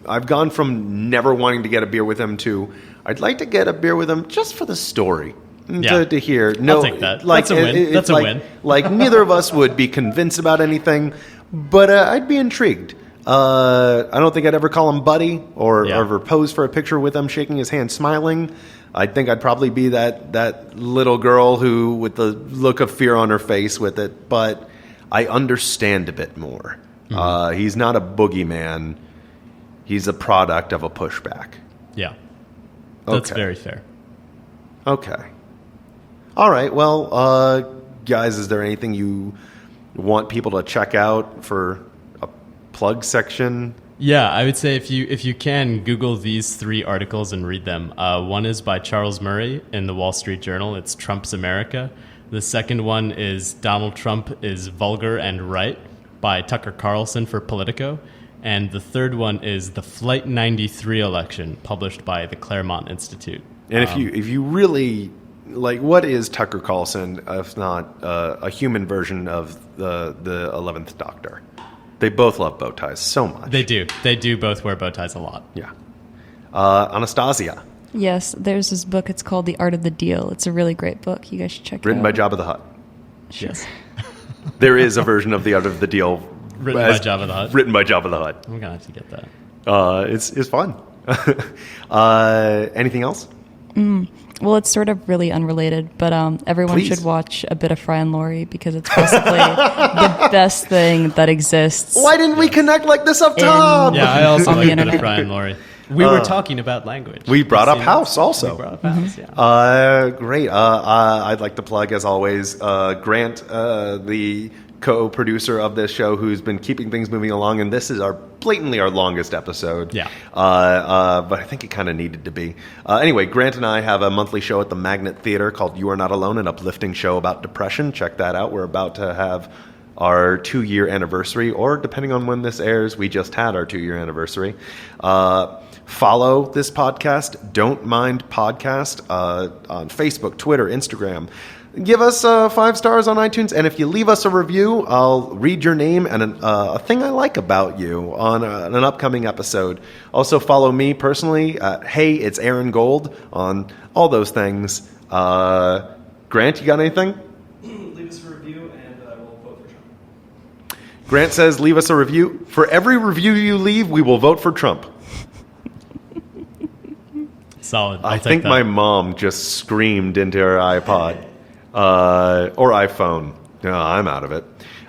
I've gone from never wanting to get a beer with him to I'd like to get a beer with him just for the story. To hear. No, I'll take that. That's a win. That's a win. Like, neither of us would be convinced about anything, but I'd be intrigued. I don't think I'd ever call him buddy or ever pose for a picture with him shaking his hand smiling. I think I'd probably be that little girl who with the look of fear on her face with it, but I understand a bit more. Mm-hmm. He's not a boogeyman. He's a product of a pushback. Yeah. That's very fair. Okay. All right. Well, guys, is there anything you want people to check out for a plug section? Yeah, I would say if you can, Google these 3 articles and read them. One is by Charles Murray in the Wall Street Journal. It's Trump's America. The second one is Donald Trump is Vulgar and Right by Tucker Carlson for Politico. And the third one is the Flight 93 election, published by the Claremont Institute. And if you really... like, what is Tucker Carlson if not a human version of the 11th Doctor? They both love bow ties so much. They do. They do both wear bow ties a lot. Yeah. Anastasia. Yes, there's this book. It's called The Art of the Deal. It's a really great book. You guys should check it out. Written by Jabba the Hutt. Yes. There is a version of The Art of the Deal. Written by Jabba the Hutt? Written by Jabba the Hutt. I'm going to have to get that. It's fun. Anything else? Well, it's sort of really unrelated, but everyone should watch a bit of Fry and Laurie because it's possibly the best thing that exists. Why didn't we connect like this up top? Yeah, I also like a bit of Fry and Laurie. We were talking about language. We brought up House also. We brought up House, yeah. Great. I'd like to plug, as always, Grant, the co-producer of this show, who's been keeping things moving along, and this is blatantly our longest episode. Yeah. But I think it kind of needed to be. Anyway, Grant and I have a monthly show at the Magnet Theater called You Are Not Alone, an uplifting show about depression. Check that out. We're about to have our 2-year anniversary, or depending on when this airs, we just had our 2-year anniversary. Follow this podcast, Don't Mind Podcast, on Facebook, Twitter, Instagram. give us 5 stars on iTunes. And if you leave us a review, I'll read your name and a thing I like about you on an upcoming episode. Also, follow me personally. Hey, it's Aaron Gold on all those things. Grant, you got anything? Leave us a review and we'll vote for Trump. Grant says, leave us a review. For every review you leave, we will vote for Trump. Solid. I think my mom just screamed into her iPod or iPhone. No, I'm out of it.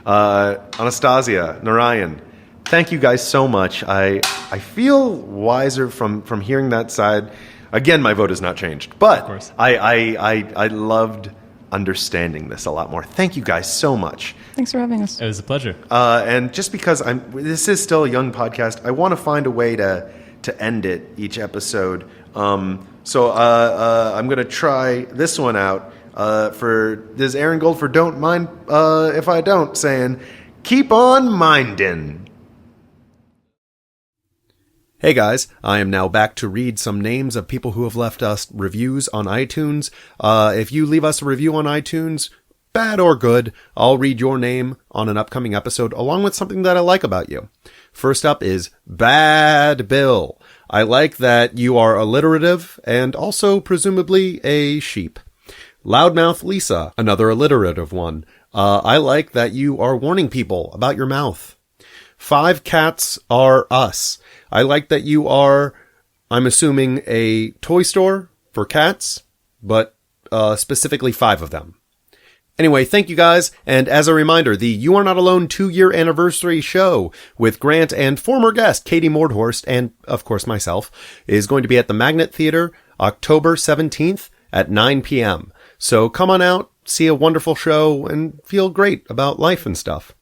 Anastasia, Narayan, thank you guys so much. I feel wiser from hearing that side. Again, my vote has not changed, but of course. I loved understanding this a lot more. Thank you guys so much. Thanks for having us. It was a pleasure. And just because this is still a young podcast, I want to find a way to end it each episode. So I'm going to try this one out. This Aaron Gold for Don't Mind If I Don't, saying, keep on mindin'. Hey guys, I am now back to read some names of people who have left us reviews on iTunes. If you leave us a review on iTunes, bad or good, I'll read your name on an upcoming episode along with something that I like about you. First up is Bad Bill. I like that you are alliterative and also presumably a sheep. Loudmouth Lisa, another alliterative one. I like that you are warning people about your mouth. 5 Cats Are Us. I like that you are, I'm assuming, a toy store for cats, but specifically 5 of them. Anyway, thank you guys, and as a reminder, the You Are Not Alone 2-year anniversary show with Grant and former guest Katie Mordhorst, and of course myself, is going to be at the Magnet Theater October 17th at 9 p.m. So come on out, see a wonderful show, and feel great about life and stuff.